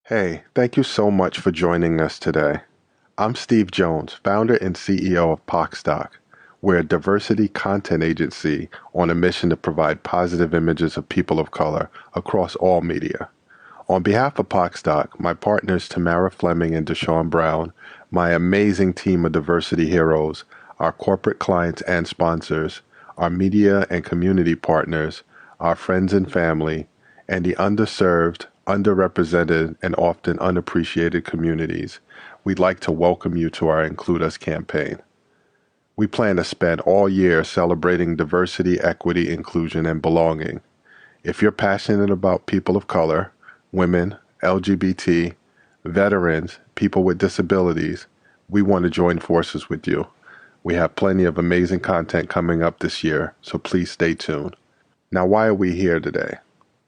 Hey, thank you so much for joining us today. I'm Steve Jones, founder and CEO of pocstock. We're a diversity content agency on a mission to provide positive images of people of color across all media. On behalf of pocstock, my partners Tamara Fleming and Deshaun Brown, my amazing team of diversity heroes, our corporate clients and sponsors, our media and community partners, our friends and family, and the underserved, underrepresented, and often unappreciated communities, we'd like to welcome you to our IncludeUS campaign. We plan to spend all year celebrating diversity, equity, inclusion, and belonging. If you're passionate about people of color, women, LGBT, veterans, people with disabilities, we want to join forces with you. We have plenty of amazing content coming up this year, so please stay tuned. Now, why are we here today?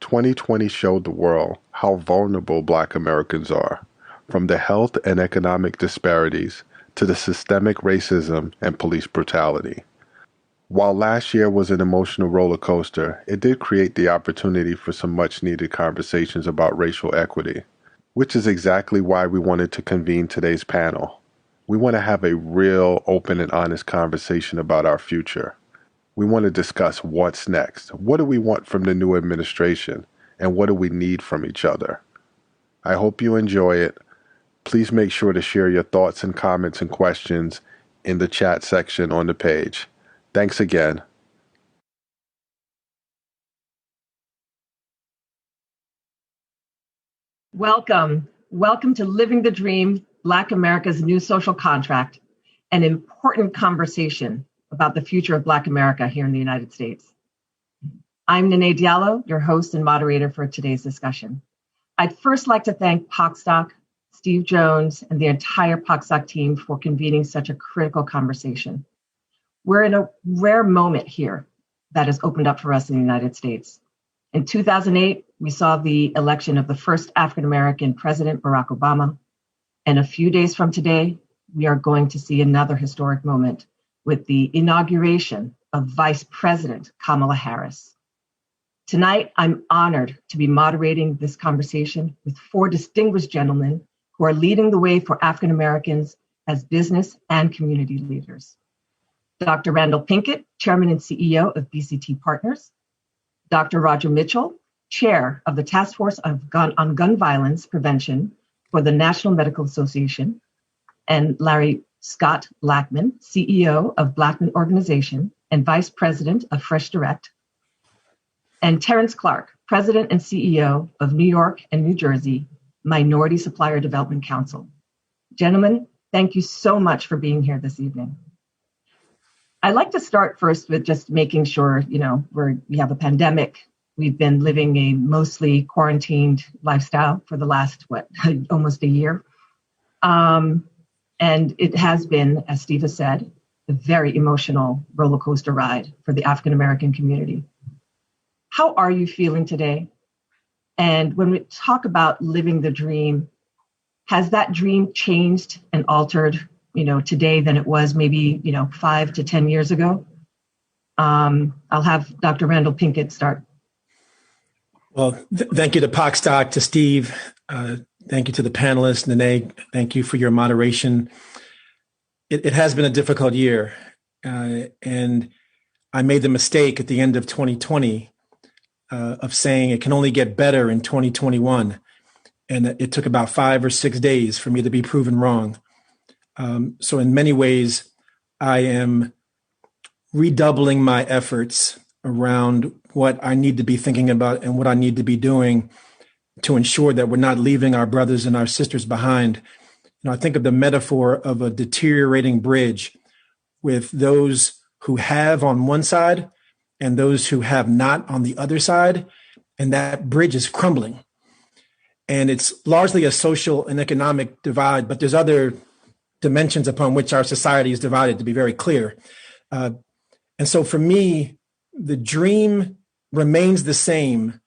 2020 showed the world how vulnerable Black Americans are, from the health and economic disparities to the systemic racism and police brutality. While last year was an emotional roller coaster, it did create the opportunity for some much needed conversations about racial equity, which is exactly why we wanted to convene today's panel. We want to have a real, open, and honest conversation about our future. We want to discuss what's next. What do we want from the new administration? And what do we need from each other? I hope you enjoy it. Please make sure to share your thoughts and comments and questions in the chat section on the page. Thanks again. Welcome. Welcome to Living the Dream, Black America's New Social Contract, an important conversation about the future of Black America here in the United States. I'm Neneh Diallo, your host and moderator for today's discussion. I'd first like to thank pocstock, Steve Jones, and the entire pocstock team for convening such a critical conversation. We're in a rare moment here that has opened up for us in the United States. In 2008, we saw the election of the first African-American president, Barack Obama. And a few days from today, we are going to see another historic moment with the inauguration of Vice President Kamala Harris. Tonight, I'm honored to be moderating this conversation with four distinguished gentlemen who are leading the way for African Americans as business and community leaders. Dr. Randal Pinkett, Chairman and CEO of BCT Partners. Dr. Roger Mitchell, Chair of the Task Force on Gun Violence Prevention for the National Medical Association. And Larry Scott Blackmon, CEO of Blackmon Organization and Vice President of FreshDirect. And Terrence Clark, President and CEO of New York and New Jersey Minority Supplier Development Council. Gentlemen, thank you so much for being here this evening. I'd like to start first with just making sure, we have a pandemic. We've been living a mostly quarantined lifestyle for the last, almost a year. And it has been, as Steve has said, a very emotional roller coaster ride for the African American community. How are you feeling today? And when we talk about living the dream, has that dream changed and altered, today than it was maybe, 5 to 10 years ago? I'll have Dr. Randal Pinkett start. Well, thank you to pocstock, to Steve. Thank you to the panelists. Neneh, thank you for your moderation. It has been a difficult year. And I made the mistake at the end of 2020 of saying it can only get better in 2021. And it took about 5 or 6 days for me to be proven wrong. So in many ways, I am redoubling my efforts around what I need to be thinking about and what I need to be doing to ensure that we're not leaving our brothers and our sisters behind. I think of the metaphor of a deteriorating bridge with those who have on one side and those who have not on the other side, and that bridge is crumbling. And it's largely a social and economic divide, but there's other dimensions upon which our society is divided, to be very clear. And so for me, the dream remains the same,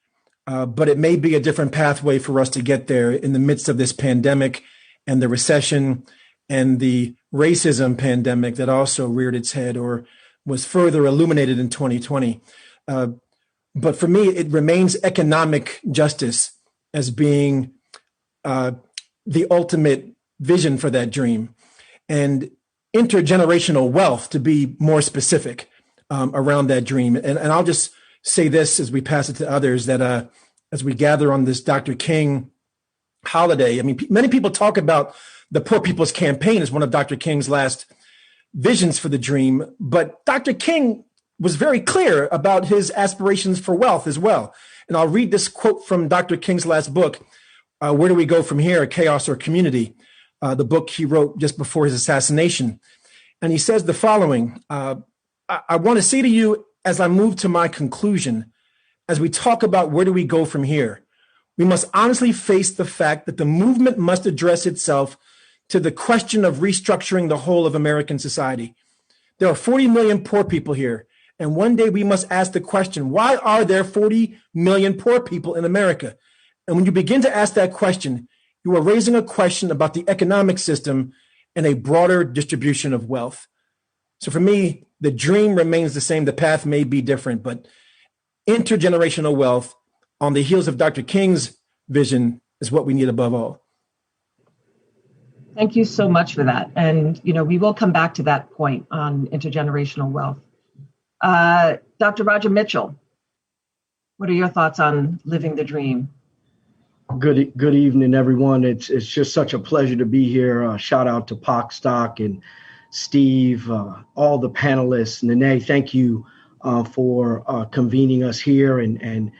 but it may be a different pathway for us to get there in the midst of this pandemic and the recession and the racism pandemic that also reared its head or was further illuminated in 2020. But for me, it remains economic justice as being the ultimate vision for that dream, and intergenerational wealth, to be more specific, around that dream. And I'll just say this as we pass it to others, that as we gather on this Dr. King holiday, I mean, many people talk about the Poor People's Campaign as one of Dr. King's last visions for the dream, but Dr. King was very clear about his aspirations for wealth as well. And I'll read this quote from Dr. King's last book, Where Do We Go From Here, Chaos or Community? The book he wrote just before his assassination. And he says the following: I want to say to you, as I move to my conclusion, as we talk about where do we go from here, we must honestly face the fact that the movement must address itself to the question of restructuring the whole of American society. There are 40 million poor people here, and one day we must ask the question, why are there 40 million poor people in America? And when you begin to ask that question, you are raising a question about the economic system and a broader distribution of wealth. So for me, the dream remains the same. The path may be different, but intergenerational wealth on the heels of Dr. King's vision is what we need above all. Thank you so much for that. And, we will come back to that point on intergenerational wealth. Dr. Roger Mitchell, what are your thoughts on living the dream? Good evening, everyone. It's just such a pleasure to be here. Shout out to pocstock and Steve, all the panelists. Neneh, thank you for convening us here and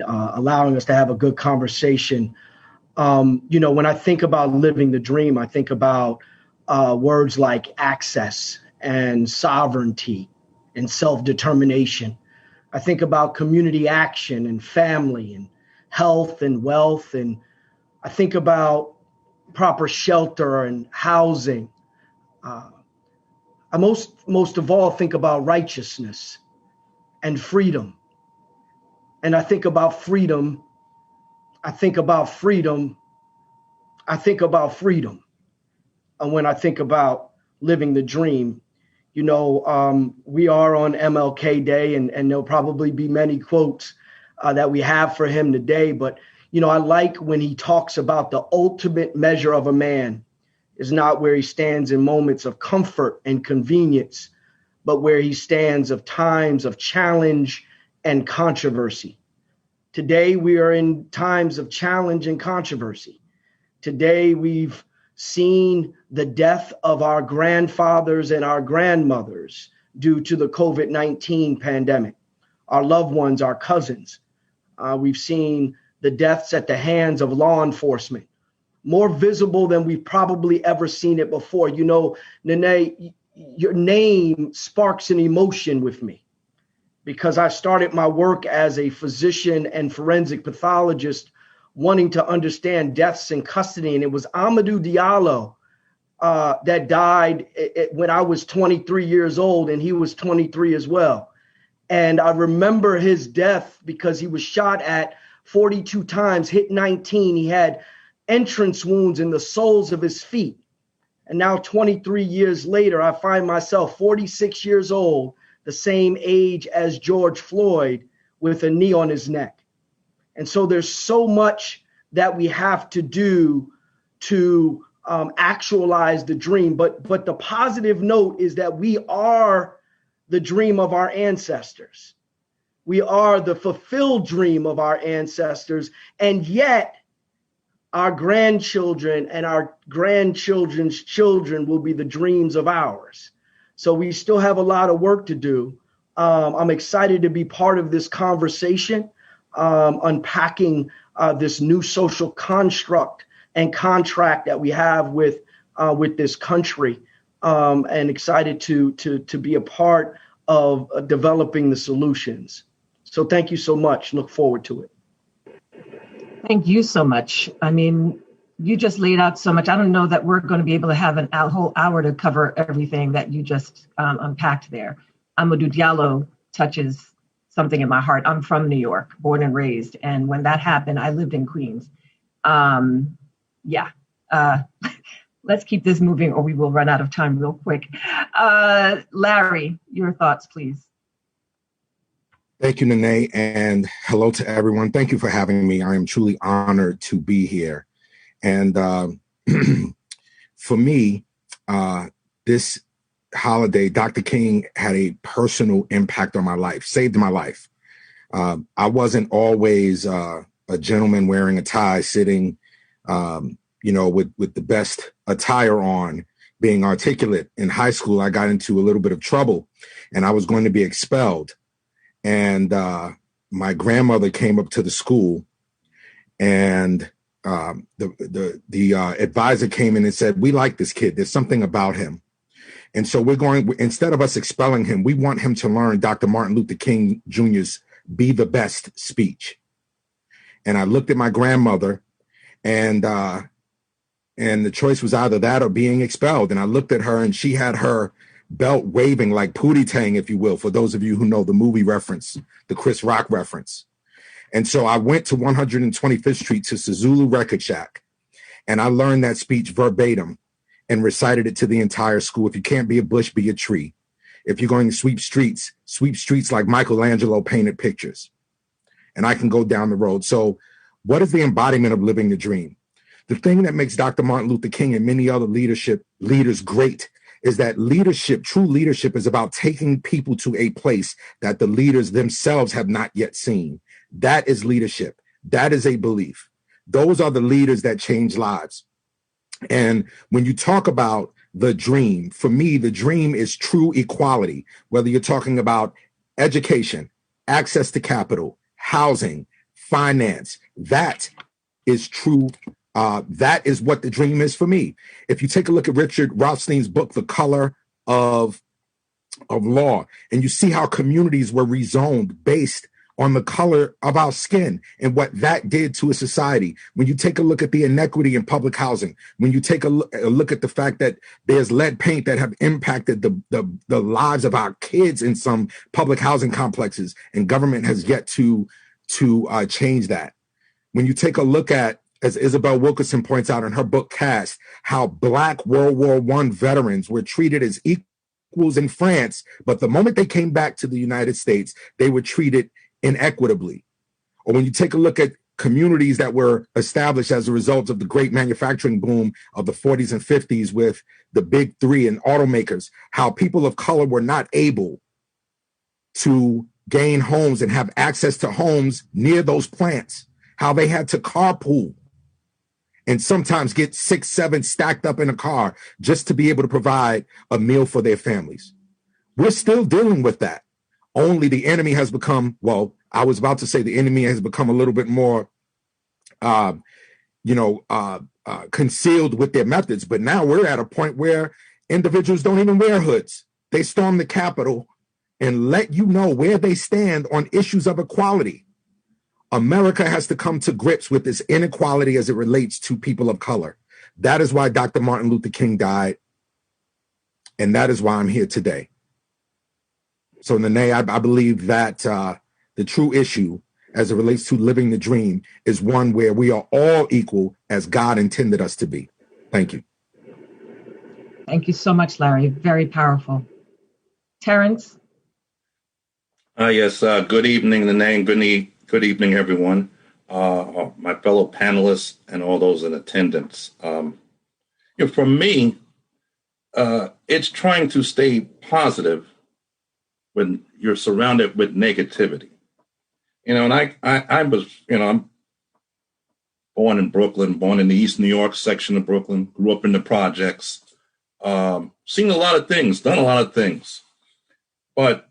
allowing us to have a good conversation. When I think about living the dream, I think about words like access and sovereignty and self-determination. I think about community action and family and health and wealth. And I think about proper shelter and housing. I most of all think about righteousness and freedom. And I think about freedom. I think about freedom. I think about freedom. And when I think about living the dream, we are on MLK Day, and there'll probably be many quotes that we have for him today. But, I like when he talks about the ultimate measure of a man is not where he stands in moments of comfort and convenience, but where he stands of times of challenge and controversy. Today, we are in times of challenge and controversy. Today, we've seen the death of our grandfathers and our grandmothers due to the COVID-19 pandemic, our loved ones, our cousins. We've seen the deaths at the hands of law enforcement, more visible than we've probably ever seen it before. Neneh, your name sparks an emotion with me because I started my work as a physician and forensic pathologist wanting to understand deaths in custody. And it was Hbcu Diallo that died when I was 23 years old, and he was 23 as well. And I remember his death because he was shot at 42 times, hit 19. He had entrance wounds in the soles of his feet. And now 23 years later, I find myself 46 years old, the same age as George Floyd, with a knee on his neck. And so there's so much that we have to do to actualize the dream. But the positive note is that we are the dream of our ancestors. We are the fulfilled dream of our ancestors. And yet our grandchildren and our grandchildren's children will be the dreams of ours. So we still have a lot of work to do. I'm excited to be part of this conversation, unpacking this new social construct and contract that we have with this country, and excited to be a part of developing the solutions. So thank you so much. Look forward to it. Thank you so much. I mean, you just laid out so much. I don't know that we're going to be able to have a whole hour to cover everything that you just unpacked there. Hbcu Diallo touches something in my heart. I'm from New York, born and raised. And when that happened, I lived in Queens. Let's keep this moving or we will run out of time real quick. Larry, your thoughts, please. Thank you, Neneh, and hello to everyone. Thank you for having me. I am truly honored to be here. And for me, this holiday, Dr. King had a personal impact on my life, saved my life. I wasn't always a gentleman wearing a tie, sitting, with the best attire on, being articulate. In high school, I got into a little bit of trouble and I was going to be expelled. And my grandmother came up to the school and the advisor came in and said, "We like this kid. There's something about him. And so instead of us expelling him, we want him to learn Dr. Martin Luther King Jr.'s Be the Best speech." And I looked at my grandmother and the choice was either that or being expelled. And I looked at her and she had her belt waving like Pootie Tang, if you will, for those of you who know the movie reference, the Chris Rock reference. And so I went to 125th Street to Suzulu Record Shack and I learned that speech verbatim and recited it to the entire school. If you can't be a bush, be a tree. If you're going to sweep streets like Michelangelo painted pictures. And I can go down the road. So what is the embodiment of living the dream? The thing that makes Dr. Martin Luther King and many other leaders great is that leadership, true leadership, is about taking people to a place that the leaders themselves have not yet seen. That is leadership. That is a belief. Those are the leaders that change lives. And when you talk about the dream, for me, the dream is true equality, whether you're talking about education, access to capital, housing, finance. That is true. That is what the dream is for me. If you take a look at Richard Rothstein's book, The Color of Law, and you see how communities were rezoned based on the color of our skin and what that did to a society. When you take a look at the inequity in public housing, when you take a look at the fact that there's lead paint that have impacted the lives of our kids in some public housing complexes, and government has yet to change that. When you take a look at, as Isabel Wilkerson points out in her book Cast, how Black World War I veterans were treated as equals in France, but the moment they came back to the United States, they were treated inequitably. Or when you take a look at communities that were established as a result of the great manufacturing boom of the 40s and 50s with the big three and automakers, how people of color were not able to gain homes and have access to homes near those plants, how they had to carpool and sometimes get 6, 7 stacked up in a car just to be able to provide a meal for their families. We're still dealing with that. Only the enemy has become, well, I was about to say the enemy has become a little bit more, concealed with their methods. But now we're at a point where individuals don't even wear hoods. They storm the Capitol and let you know where they stand on issues of equality. America has to come to grips with this inequality as it relates to people of color. That is why Dr. Martin Luther King died. And that is why I'm here today. So, Neneh, I believe that the true issue as it relates to living the dream is one where we are all equal as God intended us to be. Thank you. Thank you so much, Larry. Very powerful. Terrence? Yes, good evening, Neneh. Good evening, everyone. My fellow panelists and all those in attendance. For me, it's trying to stay positive when you're surrounded with negativity. And I was, I'm born in Brooklyn, born in the East New York section of Brooklyn, grew up in the projects, seen a lot of things, done a lot of things. But,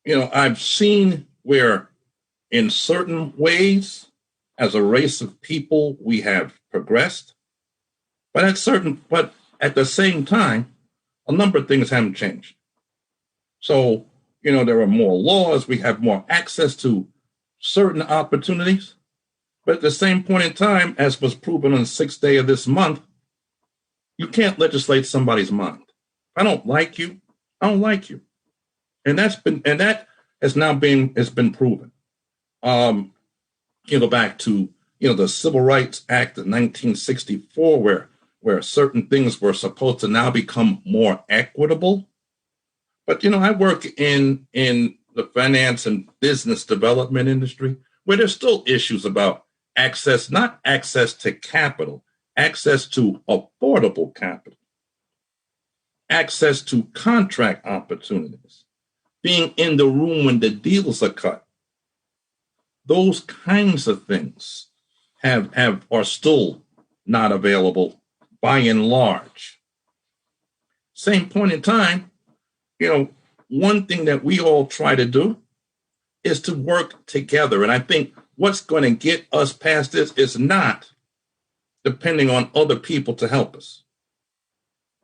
I've seen where in certain ways, as a race of people, we have progressed. But at the same time, a number of things haven't changed. So, there are more laws, we have more access to certain opportunities. But at the same point in time, as was proven on the 6th day of this month, you can't legislate somebody's mind. If I don't like you, I don't like you. And that has been proven. Go back to, the Civil Rights Act of 1964, where certain things were supposed to now become more equitable. But, I work in the finance and business development industry, where there's still issues about access, not access to capital, access to affordable capital, access to contract opportunities, being in the room when the deals are cut. Those kinds of things are still not available by and large. Same point in time, one thing that we all try to do is to work together. And I think what's going to get us past this is not depending on other people to help us,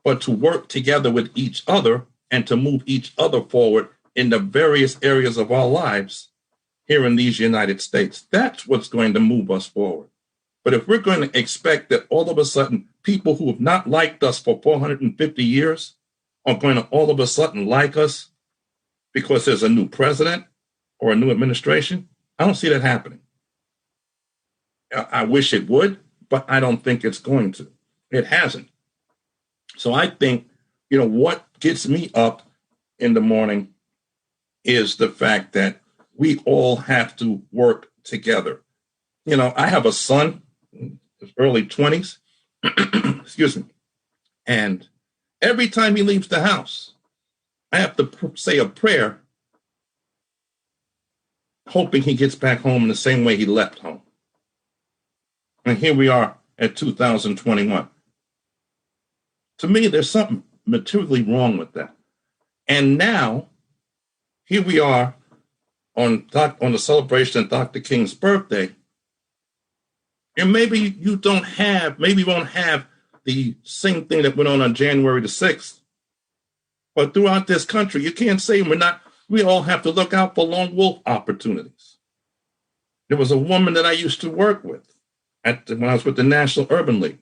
but to work together with each other and to move each other forward in the various areas of our lives here in these United States. That's what's going to move us forward. But if we're going to expect that all of a sudden people who have not liked us for 450 years are going to all of a sudden like us because there's a new president or a new administration, I don't see that happening. I wish it would, but I don't think it's going to. It hasn't. So I think, what gets me up in the morning is the fact that we all have to work together. I have a son, his early 20s, excuse me, and every time he leaves the house, I have to say a prayer, hoping he gets back home in the same way he left home. And here we are at 2021. To me, there's something materially wrong with that. And now, here we are on the celebration of Dr. King's birthday. And maybe you won't have the same thing that went on January the 6th. But throughout this country, you can't say we all have to look out for lone wolf opportunities. There was a woman that I used to work with when I was with the National Urban League.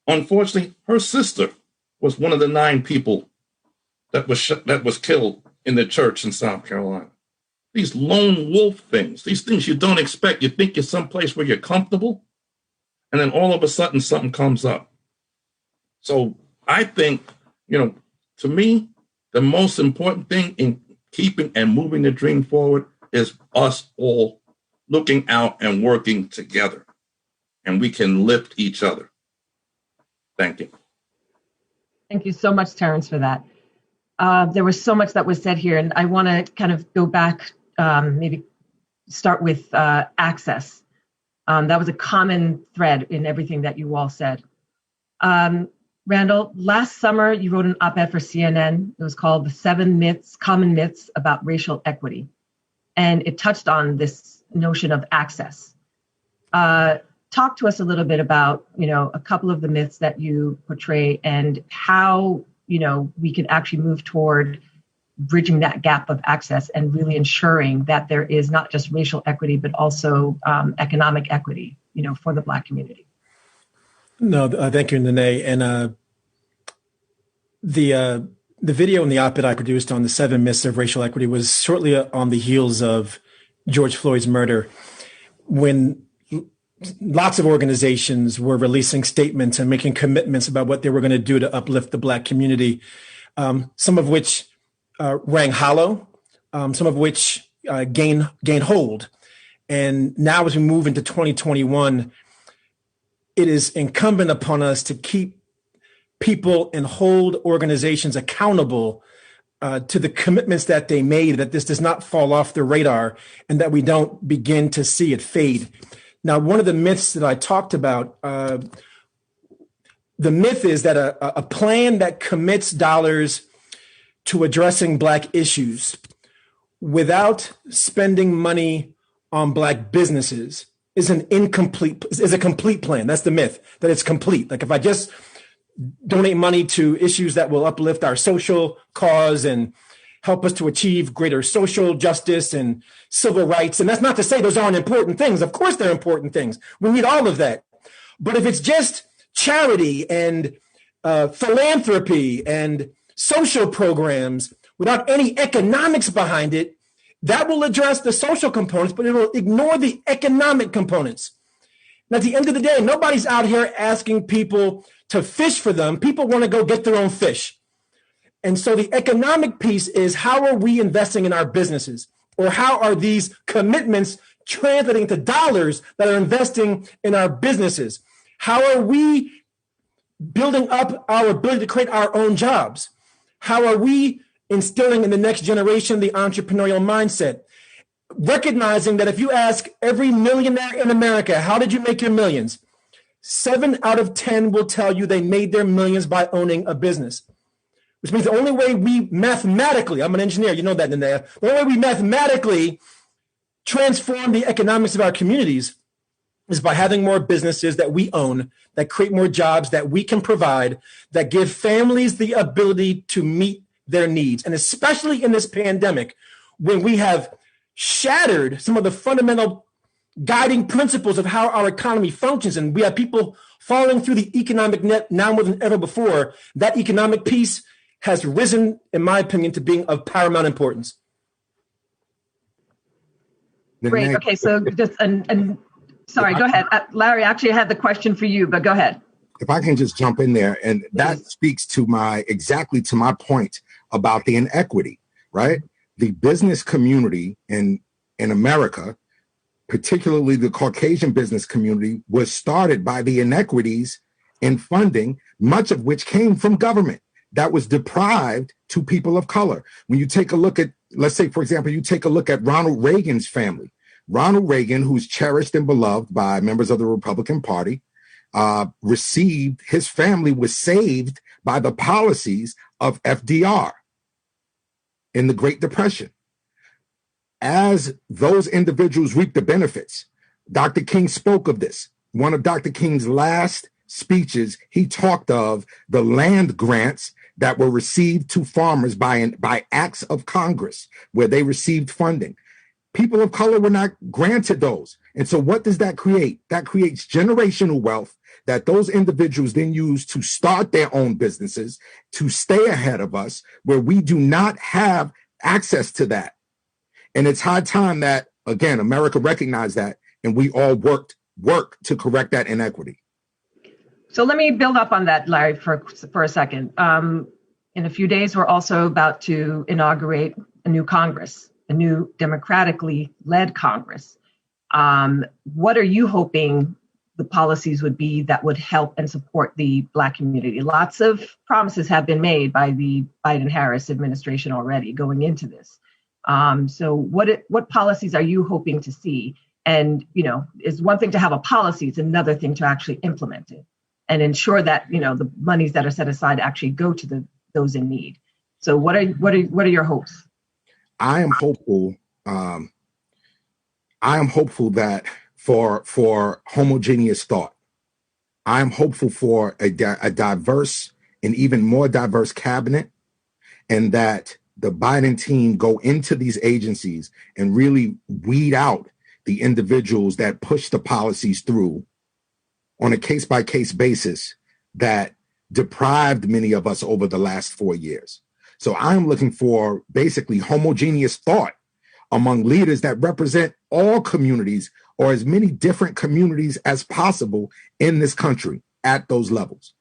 Unfortunately, her sister was one of the 9 people that was killed in the church in South Carolina. These lone wolf things, these things you don't expect. You think you're someplace where you're comfortable, and then all of a sudden something comes up. So I think, to me, the most important thing in keeping and moving the dream forward is us all looking out and working together. And we can lift each other. Thank you. Thank you so much, Terrence, for that. There was so much that was said here, and I want to kind of go back, maybe start with access. That was a common thread in everything that you all said. Randal, last summer you wrote an op-ed for CNN. It was called The 7 Common Myths About Racial Equity. And it touched on this notion of access. Talk to us a little bit about, a couple of the myths that you portray and how, we can actually move toward bridging that gap of access and really ensuring that there is not just racial equity, but also economic equity, for the Black community. No, thank you, Neneh. And the video and the op-ed I produced on the 7 myths of racial equity was shortly on the heels of George Floyd's murder, when lots of organizations were releasing statements and making commitments about what they were going to do to uplift the Black community, some of which rang hollow, some of which gain hold. And now as we move into 2021, it is incumbent upon us to keep people and hold organizations accountable to the commitments that they made, that this does not fall off the radar and that we don't begin to see it fade. Now, one of the myths that I talked about, the myth is that a plan that commits dollars to addressing Black issues without spending money on Black businesses is a complete plan. That's the myth, that it's complete. Like if I just donate money to issues that will uplift our social cause and help us to achieve greater social justice and civil rights. And that's not to say those aren't important things. Of course, they're important things. We need all of that. But if it's just charity and philanthropy and social programs without any economics behind it, that will address the social components, but it will ignore the economic components. And at the end of the day, nobody's out here asking people to fish for them. People want to go get their own fish. And so the economic piece is, how are we investing in our businesses? Or how are these commitments translating to dollars that are investing in our businesses? How are we building up our ability to create our own jobs? How are we instilling in the next generation the entrepreneurial mindset? Recognizing that if you ask every millionaire in America, how did you make your millions? 7 out of 10 will tell you they made their millions by owning a business. Which means the only way we mathematically, I'm an engineer, you know that, Neneh, the only way we mathematically transform the economics of our communities is by having more businesses that we own, that create more jobs that we can provide, that give families the ability to meet their needs. And especially in this pandemic, when we have shattered some of the fundamental guiding principles of how our economy functions, and we have people falling through the economic net now more than ever before, that economic piece has risen, in my opinion, to being of paramount importance. Great. Okay, so just sorry, go ahead. Larry, actually I had the question for you, but go ahead. If I can just jump in there, and that speaks to exactly to my point about the inequity, right? The business community in America, particularly the Caucasian business community, was started by the inequities in funding, much of which came from government that was deprived to people of color. When you take a look at, let's say, for example, you take a look at Ronald Reagan's family. Ronald Reagan, who's cherished and beloved by members of the Republican Party, his family was saved by the policies of FDR in the Great Depression. As those individuals reap the benefits, Dr. King spoke of this. One of Dr. King's last speeches, he talked of the land grants that were received to farmers by acts of Congress, where they received funding. People of color were not granted those. And so what does that create? That creates generational wealth that those individuals then use to start their own businesses, to stay ahead of us, where we do not have access to that. And it's high time that, again, America recognized that, and we all work to correct that inequity. So let me build up on that, Larry, for a second. In a few days, we're also about to inaugurate a new Congress, a new democratically led Congress. What are you hoping the policies would be that would help and support the Black community? Lots of promises have been made by the Biden-Harris administration already going into this. So what policies are you hoping to see? And, it's one thing to have a policy, it's another thing to actually implement it and ensure that, the monies that are set aside actually go to those in need. So what are your hopes? I am hopeful. That for homogeneous thought, I am hopeful for a diverse and even more diverse cabinet, and that the Biden team go into these agencies and really weed out the individuals that push the policies through on a case-by-case basis that deprived many of us over the last 4 years. So I'm looking for basically homogeneous thought among leaders that represent all communities, or as many different communities as possible in this country at those levels.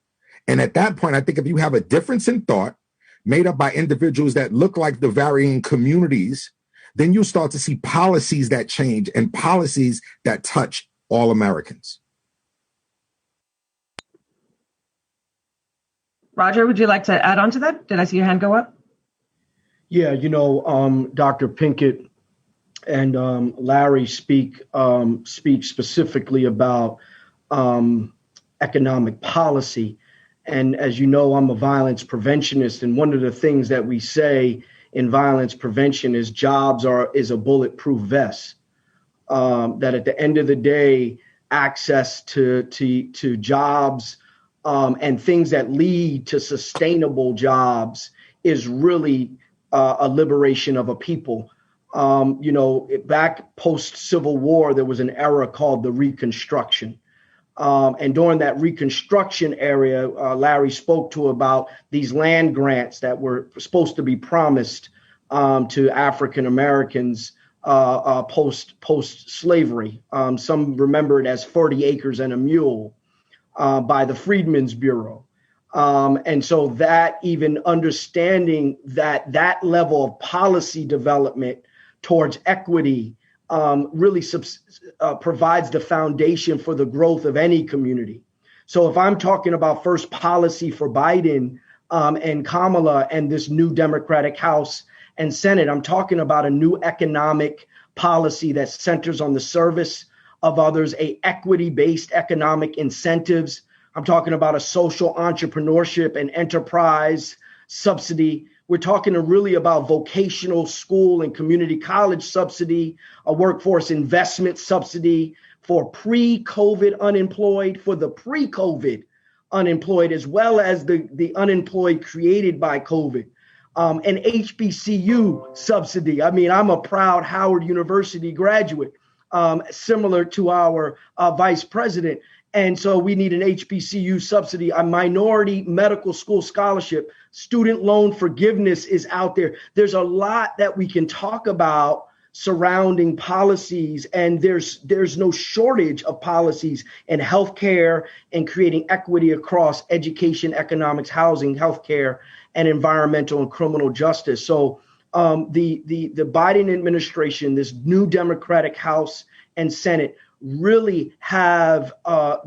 And at that point, I think if you have a difference in thought made up by individuals that look like the varying communities, then you start to see policies that change and policies that touch all Americans. Roger, would you like to add on to that? Did I see your hand go up? Yeah, Dr. Pinkett and Larry speak specifically about economic policy. And as you know, I'm a violence preventionist. And one of the things that we say in violence prevention is jobs is a bulletproof vest. That at the end of the day, access to jobs and things that lead to sustainable jobs is really a liberation of a people. Back post-Civil War, there was an era called the Reconstruction. And during that Reconstruction era, Larry spoke to about these land grants that were supposed to be promised to African Americans post-slavery. Some remember it as 40 acres and a mule by the Freedmen's Bureau. And so that even understanding that level of policy development towards equity really provides the foundation for the growth of any community. So if I'm talking about first policy for Biden and Kamala and this new Democratic House and Senate, I'm talking about a new economic policy that centers on the service of others, a equity-based economic incentives. I'm talking about a social entrepreneurship and enterprise subsidy. We're talking really about vocational school and community college subsidy, a workforce investment subsidy for pre-COVID unemployed, for the pre-COVID unemployed, as well as the unemployed created by COVID. An HBCU subsidy. I mean, I'm a proud Howard University graduate, similar to our vice president. And so we need an HBCU subsidy, a minority medical school scholarship, student loan forgiveness is out there. There's a lot that we can talk about surrounding policies, and there's no shortage of policies in healthcare and creating equity across education, economics, housing, healthcare, and environmental and criminal justice. So the Biden administration, this new Democratic House and Senate, really have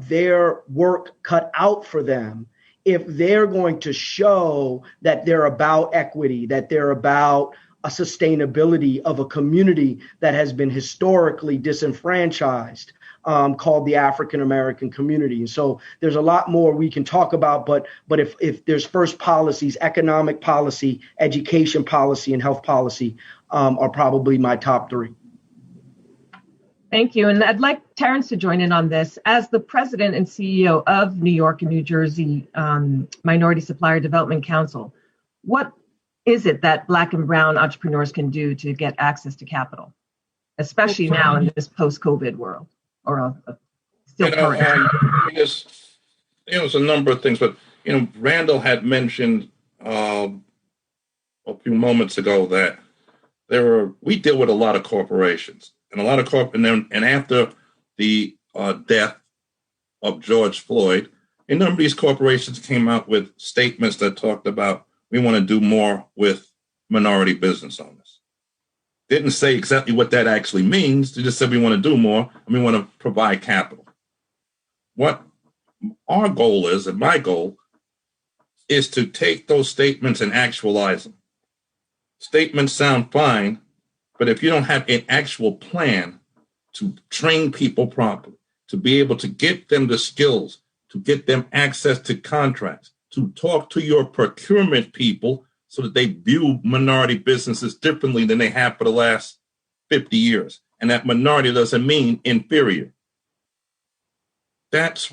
their work cut out for them if they're going to show that they're about equity, that they're about a sustainability of a community that has been historically disenfranchised, called the African American community. And so there's a lot more we can talk about, but if there's first policies, economic policy, education policy, and health policy are probably my top three. Thank you. And I'd like Terrence to join in on this. As the president and CEO of New York and New Jersey Minority Supplier Development Council, what is it that Black and Brown entrepreneurs can do to get access to capital, especially now in this post-COVID world, or still current? There's a number of things, but Randal had mentioned a few moments ago that we deal with a lot of corporations. And a lot of and after the death of George Floyd, a number of these corporations came out with statements that talked about, we want to do more with minority business owners. Didn't say exactly what that actually means. They just said we want to do more and we want to provide capital. What our goal is, and my goal, is to take those statements and actualize them. Statements sound fine, but if you don't have an actual plan to train people properly, to be able to get them the skills, to get them access to contracts, to talk to your procurement people so that they view minority businesses differently than they have for the last 50 years. And that minority doesn't mean inferior. That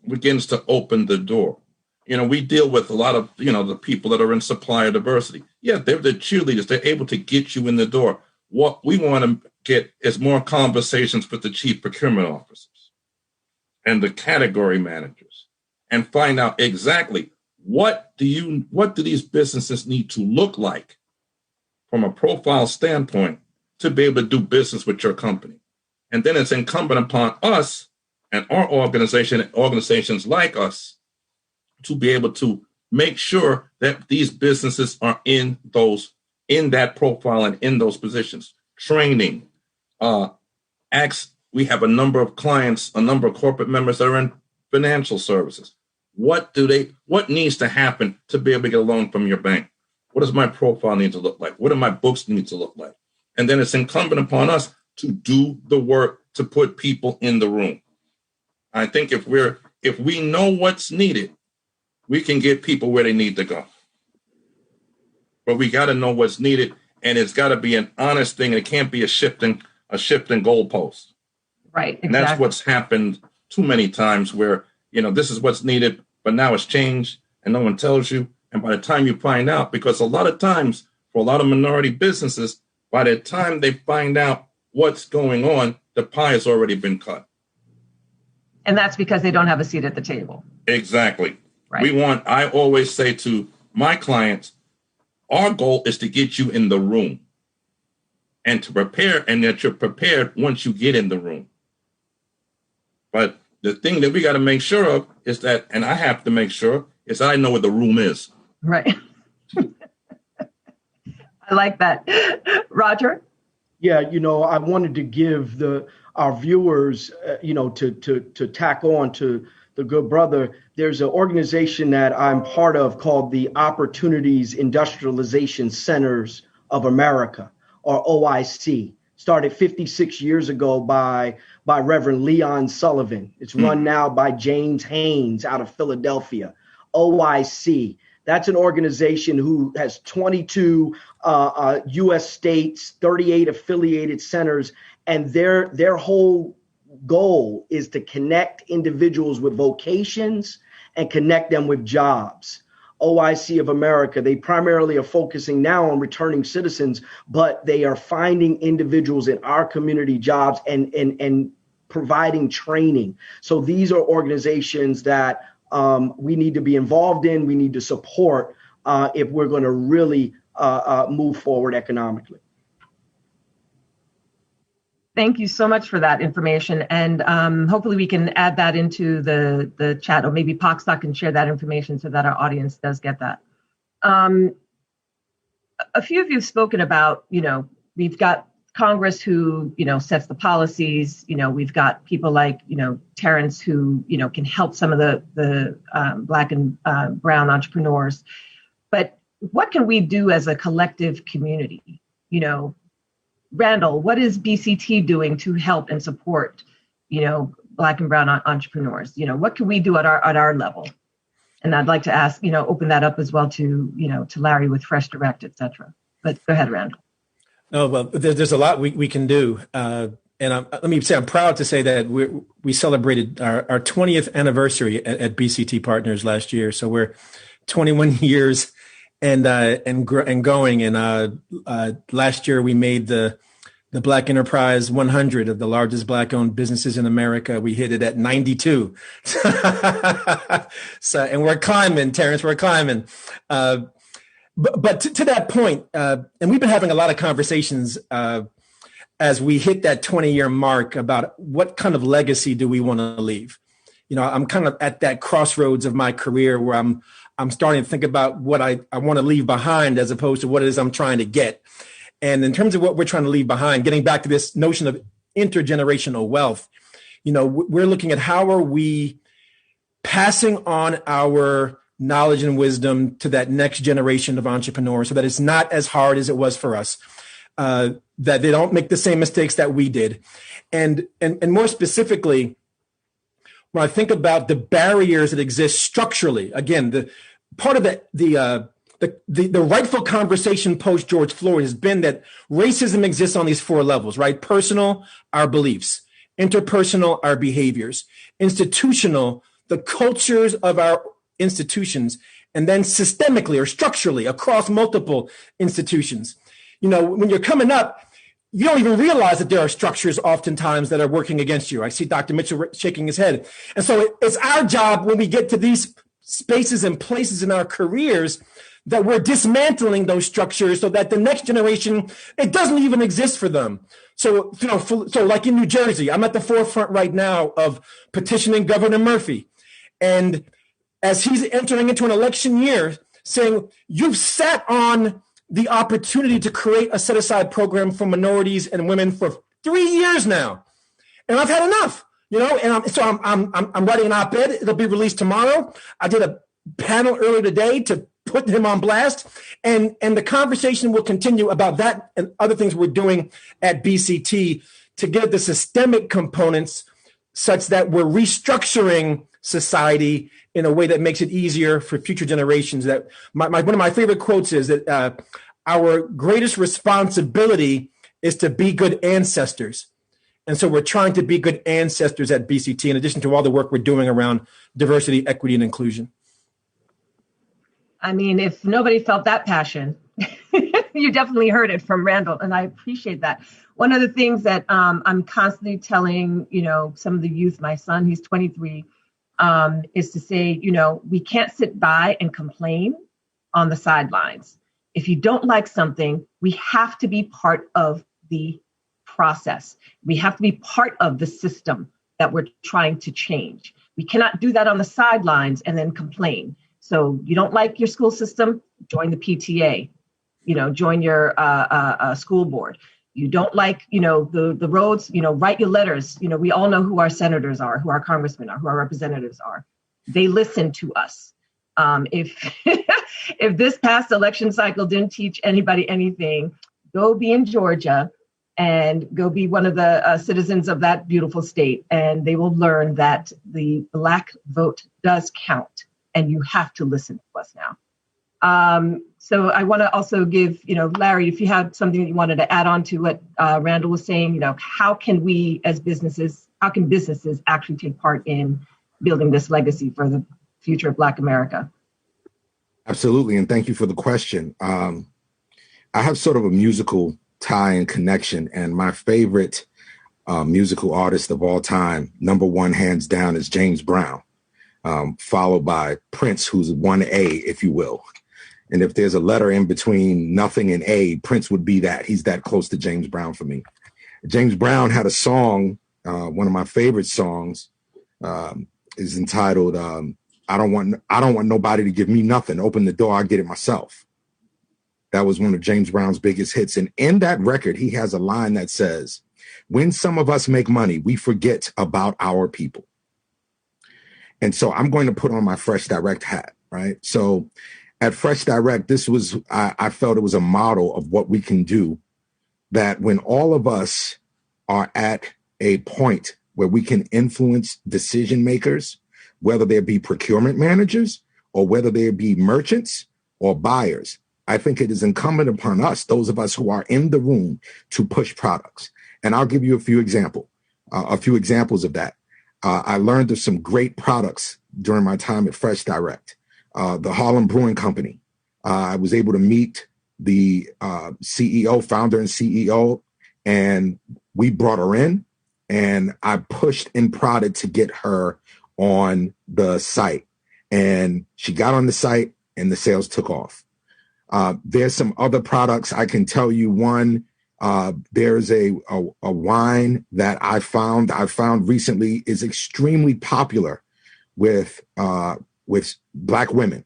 begins to open the door. We deal with a lot of, the people that are in supplier diversity. Yeah, they're the cheerleaders. They're able to get you in the door. What we want to get is more conversations with the chief procurement officers and the category managers and find out exactly what do these businesses need to look like from a profile standpoint to be able to do business with your company. And then it's incumbent upon us and our organization and organizations like us to be able to make sure that these businesses are in that profile and in those positions. Training, we have a number of clients, a number of corporate members that are in financial services. What needs to happen to be able to get a loan from your bank? What does my profile need to look like? What do my books need to look like? And then it's incumbent upon us to do the work to put people in the room. I think if we know what's needed, we can get people where they need to go. But we got to know what's needed, and it's got to be an honest thing. And it can't be a shifting goalpost. Right. Exactly. And that's what's happened too many times where, this is what's needed, but now it's changed and no one tells you. And by the time you find out, because a lot of times for a lot of minority businesses, by the time they find out what's going on, the pie has already been cut. And that's because they don't have a seat at the table. Exactly. Right. I always say to my clients, our goal is to get you in the room and to prepare, and that you're prepared once you get in the room. But the thing that we got to make sure of is that, and I have to make sure, is I know what the room is. Right. I like that. Roger? Yeah, I wanted to give our viewers, to tack on to the good brother, there's an organization that I'm part of called the Opportunities Industrialization Centers of America, or OIC. Started 56 years ago by Reverend Leon Sullivan. It's run now by James Haynes out of Philadelphia. OIC. That's an organization who has 22 U.S. states, 38 affiliated centers, and their whole goal is to connect individuals with vocations and connect them with jobs. OIC of America, they primarily are focusing now on returning citizens, but they are finding individuals in our community jobs and providing training. So these are organizations that we need to be involved in, we need to support if we're going to really move forward economically. Thank you so much for that information. And hopefully we can add that into the chat, or maybe pocstock can share that information so that our audience does get that. A few of you have spoken about, we've got Congress who, sets the policies, we've got people like, Terrence who, can help some of the Black and brown entrepreneurs. But what can we do as a collective community? Randal, what is BCT doing to help and support, Black and brown entrepreneurs? What can we do at our level? And I'd like to ask, open that up as well to, to Larry with FreshDirect, et cetera. But go ahead, Randal. Oh, well, there's a lot we can do. And let me say, I'm proud to say that we celebrated our 20th anniversary at BCT Partners last year. So we're 21 years and going. And last year we made the Black Enterprise 100 of the largest Black-owned businesses in America. We hit it at 92. And we're climbing, Terrence. We're climbing. But to that point, and we've been having a lot of conversations as we hit that 20-year mark about what kind of legacy do we want to leave. I'm kind of at that crossroads of my career where I'm starting to think about what I want to leave behind as opposed to what it is I'm trying to get. And in terms of what we're trying to leave behind, getting back to this notion of intergenerational wealth, we're looking at how are we passing on our knowledge and wisdom to that next generation of entrepreneurs so that it's not as hard as it was for us, that they don't make the same mistakes that we did. And more specifically, when I think about the barriers that exist structurally, again, the part of the rightful conversation post George Floyd has been that racism exists on these four levels, right? Personal, our beliefs; interpersonal, our behaviors; institutional, the cultures of our institutions; and then systemically or structurally across multiple institutions. When you're coming up, you don't even realize that there are structures oftentimes that are working against you. I see Dr. Mitchell shaking his head. And so it's our job when we get to these spaces and places in our careers that we're dismantling those structures so that the next generation, it doesn't even exist for them. So, so like in New Jersey, I'm at the forefront right now of petitioning Governor Murphy. And as he's entering into an election year, saying, you've sat on the opportunity to create a set-aside program for minorities and women for 3 years now. And I've had enough, and so I'm writing an op-ed. It'll be released tomorrow. I did a panel earlier today to put him on blast. And the conversation will continue about that and other things we're doing at BCT to get the systemic components such that we're restructuring society in a way that makes it easier for future generations. That one of my favorite quotes is that our greatest responsibility is to be good ancestors. And so we're trying to be good ancestors at BCT, in addition to all the work we're doing around diversity, equity, and inclusion. I mean, if nobody felt that passion, you definitely heard it from Randal, and I appreciate that. One of the things that I'm constantly telling, some of the youth, my son, he's 23, is to say, we can't sit by and complain on the sidelines. If you don't like something, we have to be part of the process. We have to be part of the system that we're trying to change. We cannot do that on the sidelines and then complain. So you don't like your school system, join the PTA, join your school board. You don't like, the roads, write your letters. We all know who our senators are, who our congressmen are, who our representatives are. They listen to us. If if this past election cycle didn't teach anybody anything, go be in Georgia and go be one of the citizens of that beautiful state, and they will learn that the Black vote does count, and you have to listen to us now. So I want to also give, Larry, if you had something that you wanted to add on to what Randal was saying, how can we as businesses, how can businesses actually take part in building this legacy for the future of Black America? Absolutely, and thank you for the question. I have sort of a musical tie and connection, and my favorite musical artist of all time, number one, hands down, is James Brown, followed by Prince, who's 1A, if you will. And if there's a letter in between nothing and A, Prince would be that. He's that close to James Brown for me. James Brown had a song, one of my favorite songs, is entitled I don't want nobody to give me nothing. Open the door, I get it myself. That was one of James Brown's biggest hits. And in that record, he has a line that says, when some of us make money, we forget about our people. And so I'm going to put on my FreshDirect hat, right? So at FreshDirect, I felt it was a model of what we can do, that when all of us are at a point where we can influence decision makers, whether they be procurement managers or whether they be merchants or buyers, I think it is incumbent upon us, those of us who are in the room, to push products. And I'll give you a few examples of that. I learned of some great products during my time at FreshDirect. The Harlem Brewing Company. I was able to meet the founder and CEO, and we brought her in, and I pushed and prodded to get her on the site. And she got on the site, and the sales took off. There's some other products I can tell you. One, there's a wine that I found recently is extremely popular with Black women.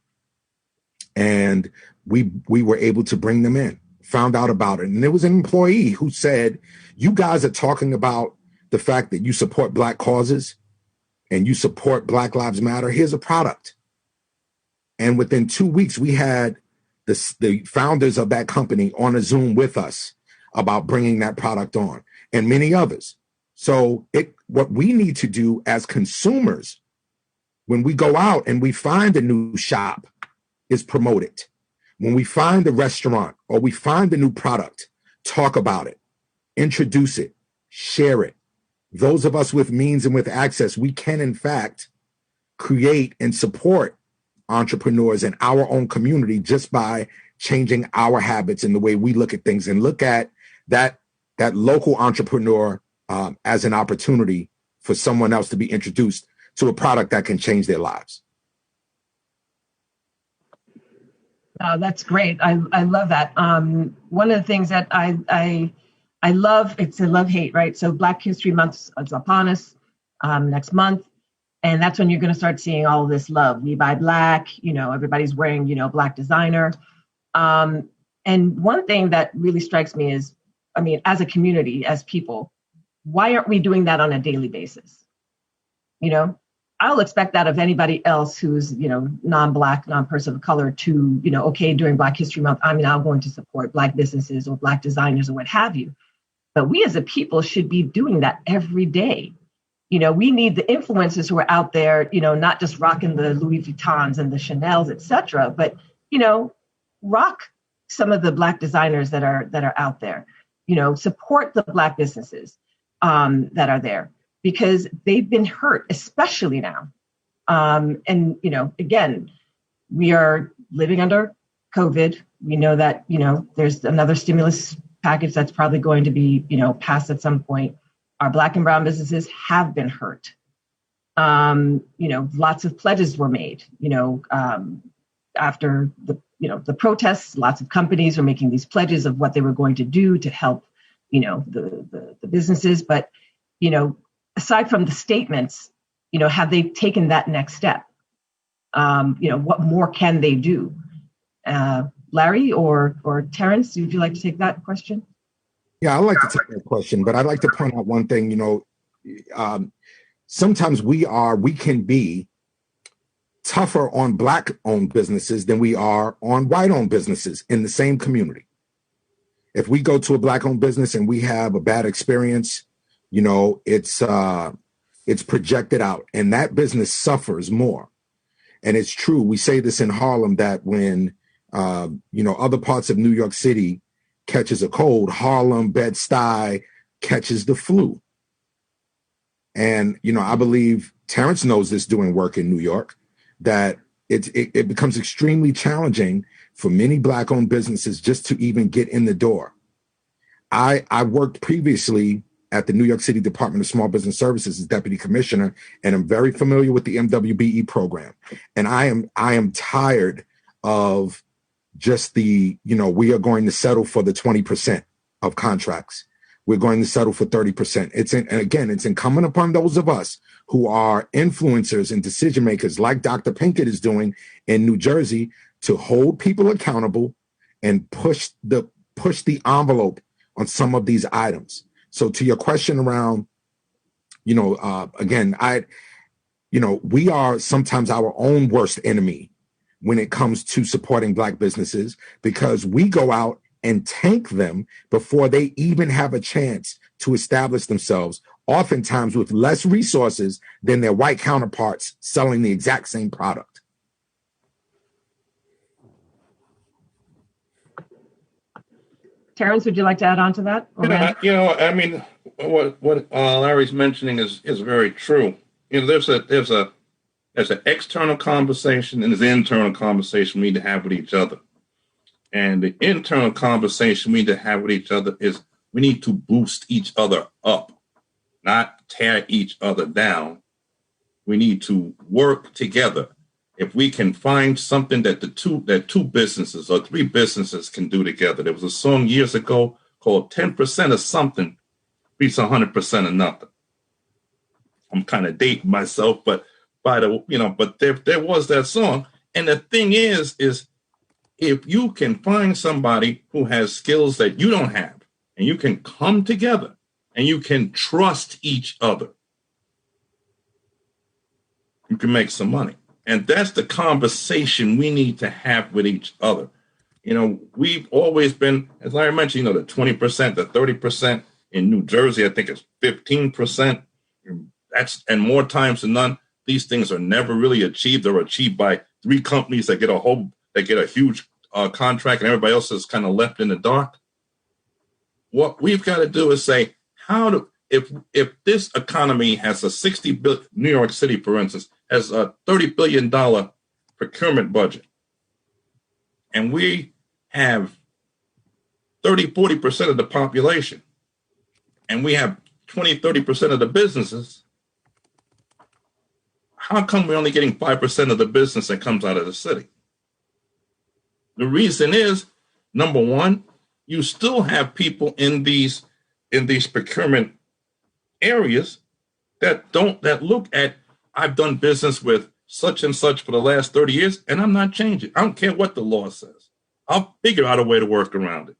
And we were able to bring them in, found out about it. And there was an employee who said, you guys are talking about the fact that you support Black causes and you support Black Lives Matter. Here's a product. And within 2 weeks, we had the founders of that company on a Zoom with us about bringing that product on, and many others. So what we need to do as consumers, when we go out and we find a new shop, is promote it. When we find a restaurant or we find a new product, talk about it, introduce it, share it. Those of us with means and with access, we can in fact create and support entrepreneurs in our own community just by changing our habits and the way we look at things, and look at that local entrepreneur as an opportunity for someone else to be introduced to a product that can change their lives. That's great. I love that. One of the things that I love, it's a love-hate, right? So Black History Month is upon us next month. And that's when you're going to start seeing all of this love. We buy Black, everybody's wearing, Black designer. And one thing that really strikes me is, as a community, as people, why aren't we doing that on a daily basis? I'll expect that of anybody else who's, non-Black, non-person of color to, okay, during Black History Month, I'm now going to support Black businesses or Black designers or what have you. But we as a people should be doing that every day. We need the influencers who are out there, not just rocking the Louis Vuittons and the Chanels, et cetera, but, rock some of the Black designers that are out there, support the Black businesses that are there, because they've been hurt, especially now. And, again, we are living under COVID. We know that, there's another stimulus package that's probably going to be, passed at some point. Our Black and brown businesses have been hurt. Lots of pledges were made, after the protests. Lots of companies are making these pledges of what they were going to do to help, the businesses. But, aside from the statements, have they taken that next step? What more can they do? Larry or Terrence, would you like to take that question? Yeah, I'd like to take that question, but I'd like to point out one thing. Sometimes we can be tougher on Black-owned businesses than we are on white-owned businesses in the same community. If we go to a Black-owned business and we have a bad experience, you know, it's projected out, and that business suffers more. And it's true. We say this in Harlem that when you know, other parts of New York City catches a cold, Harlem, Bed-Stuy catches the flu. And, you know, I believe Terrence knows this doing work in New York, that it becomes extremely challenging for many Black-owned businesses just to even get in the door. I worked previously at the New York City Department of Small Business Services as Deputy Commissioner, and I'm very familiar with the MWBE program. And I am tired of just the, you know, we are going to settle for the 20% of contracts. We're going to settle for 30%. And again, it's incumbent upon those of us who are influencers and decision makers like Dr. Pinkett is doing in New Jersey to hold people accountable and push the envelope on some of these items. So to your question around, you know, again, we are sometimes our own worst enemy when it comes to supporting Black businesses, because we go out and tank them before they even have a chance to establish themselves, oftentimes with less resources than their white counterparts selling the exact same product. Terrence, would you like to add on to that? You know, I mean, what Larry's mentioning is very true. You know, there's an external conversation and there's an internal conversation we need to have with each other. And the internal conversation we need to have with each other is we need to boost each other up, not tear each other down. We need to work together. If we can find something that two businesses or three businesses can do together. There was a song years ago called 10% of something beats 100% of nothing. I'm kind of dating myself, but there was that song. And the thing is if you can find somebody who has skills that you don't have, and you can come together and you can trust each other, you can make some money. And that's the conversation we need to have with each other. You know, we've always been, as Larry mentioned, you know, the 20%, the 30%. In New Jersey, I think it's 15%. And more times than none, these things are never really achieved. They're achieved by three companies that get a huge contract, and everybody else is kind of left in the dark. What we've got to do is say, if this economy has a $60 billion, New York City, for instance, has a $30 billion procurement budget, and we have 40% of the population, and we have 30% of the businesses, how come we're only getting 5% of the business that comes out of the city? The reason is, number one, you still have people in these procurement areas that look at, I've done business with such and such for the last 30 years, and I'm not changing. I don't care what the law says. I'll figure out a way to work around it.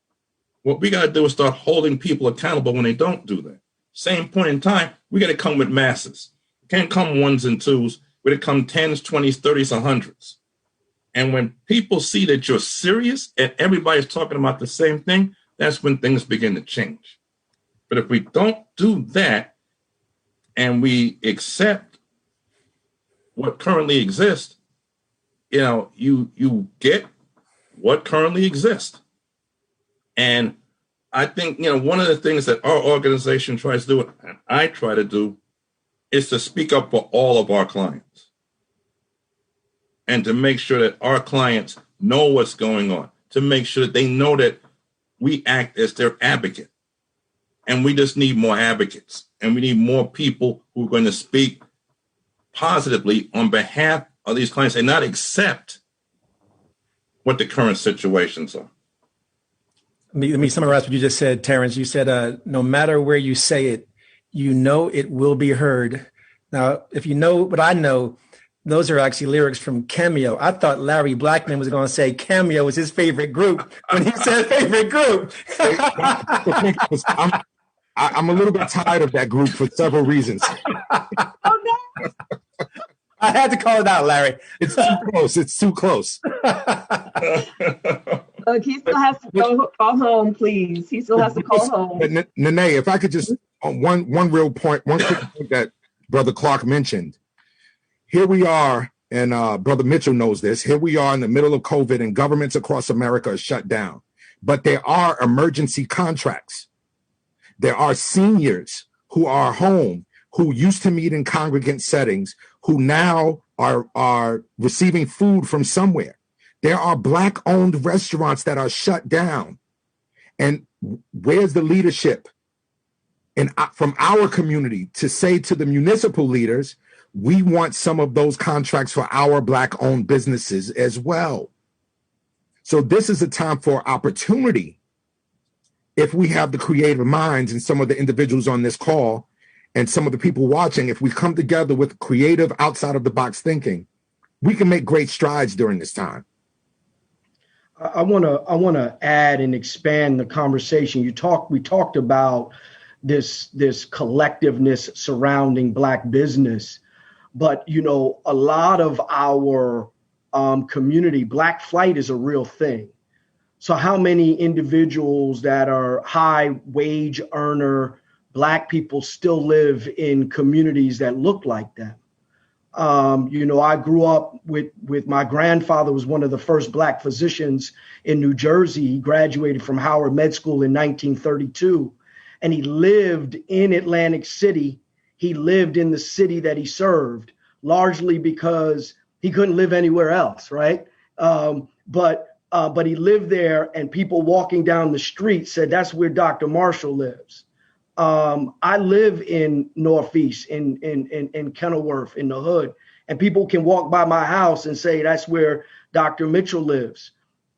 What we got to do is start holding people accountable when they don't do that. Same point in time, we got to come with masses. We can't come ones and twos. We got to come 10s, 20s, 30s, or 100s. And when people see that you're serious and everybody's talking about the same thing, that's when things begin to change. But if we don't do that and we accept what currently exists, you know, you get what currently exists. And I think, you know, one of the things that our organization tries to do, and I try to do, is to speak up for all of our clients and to make sure that our clients know what's going on, to make sure that they know that we act as their advocate. And we just need more advocates, and we need more people who are going to speak positively on behalf of these clients and not accept what the current situations are. Let me summarize what you just said, Terrence. You said, no matter where you say it, you know it will be heard. Now, if you know what I know, those are actually lyrics from Cameo. I thought Larry Blackmon was going to say Cameo was his favorite group when he said favorite group. I'm a little bit tired of that group for several reasons. Oh, no. I had to call it out, Larry. It's too close. It's too close. Look, he still has to go home, please. He still has to call home. Neneh, if I could just, one real point, one quick point that Brother Clark mentioned. Here we are, and Brother Mitchell knows this. Here we are in the middle of COVID, and governments across America are shut down. But there are emergency contracts. There are seniors who are home, who used to meet in congregant settings, who now are receiving food from somewhere. There are Black-owned restaurants that are shut down. And where's the leadership from our community to say to the municipal leaders, we want some of those contracts for our Black-owned businesses as well? So this is a time for opportunity. If we have the creative minds and some of the individuals on this call and some of the people watching, if we come together with creative outside of the box thinking, we can make great strides during this time. I want to add and expand the conversation. We talked about this collectiveness surrounding Black business, but a lot of our community, Black flight is a real thing. So how many individuals that are high wage earner Black people still live in communities that look like them? I grew up with my grandfather was one of the first Black physicians in New Jersey. He graduated from Howard Med School in 1932, and he lived in Atlantic City. He lived in the city that he served, largely because he couldn't live anywhere else, right? But he lived there, and people walking down the street said, that's where Dr. Marshall lives. I live in Northeast, in Kenilworth, in the hood, and people can walk by my house and say, that's where Dr. Mitchell lives.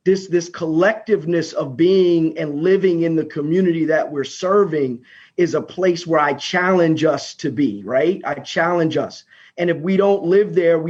This collectiveness of being and living in the community that we're serving is a place where I challenge us to be, right? I challenge us. And if we don't live there,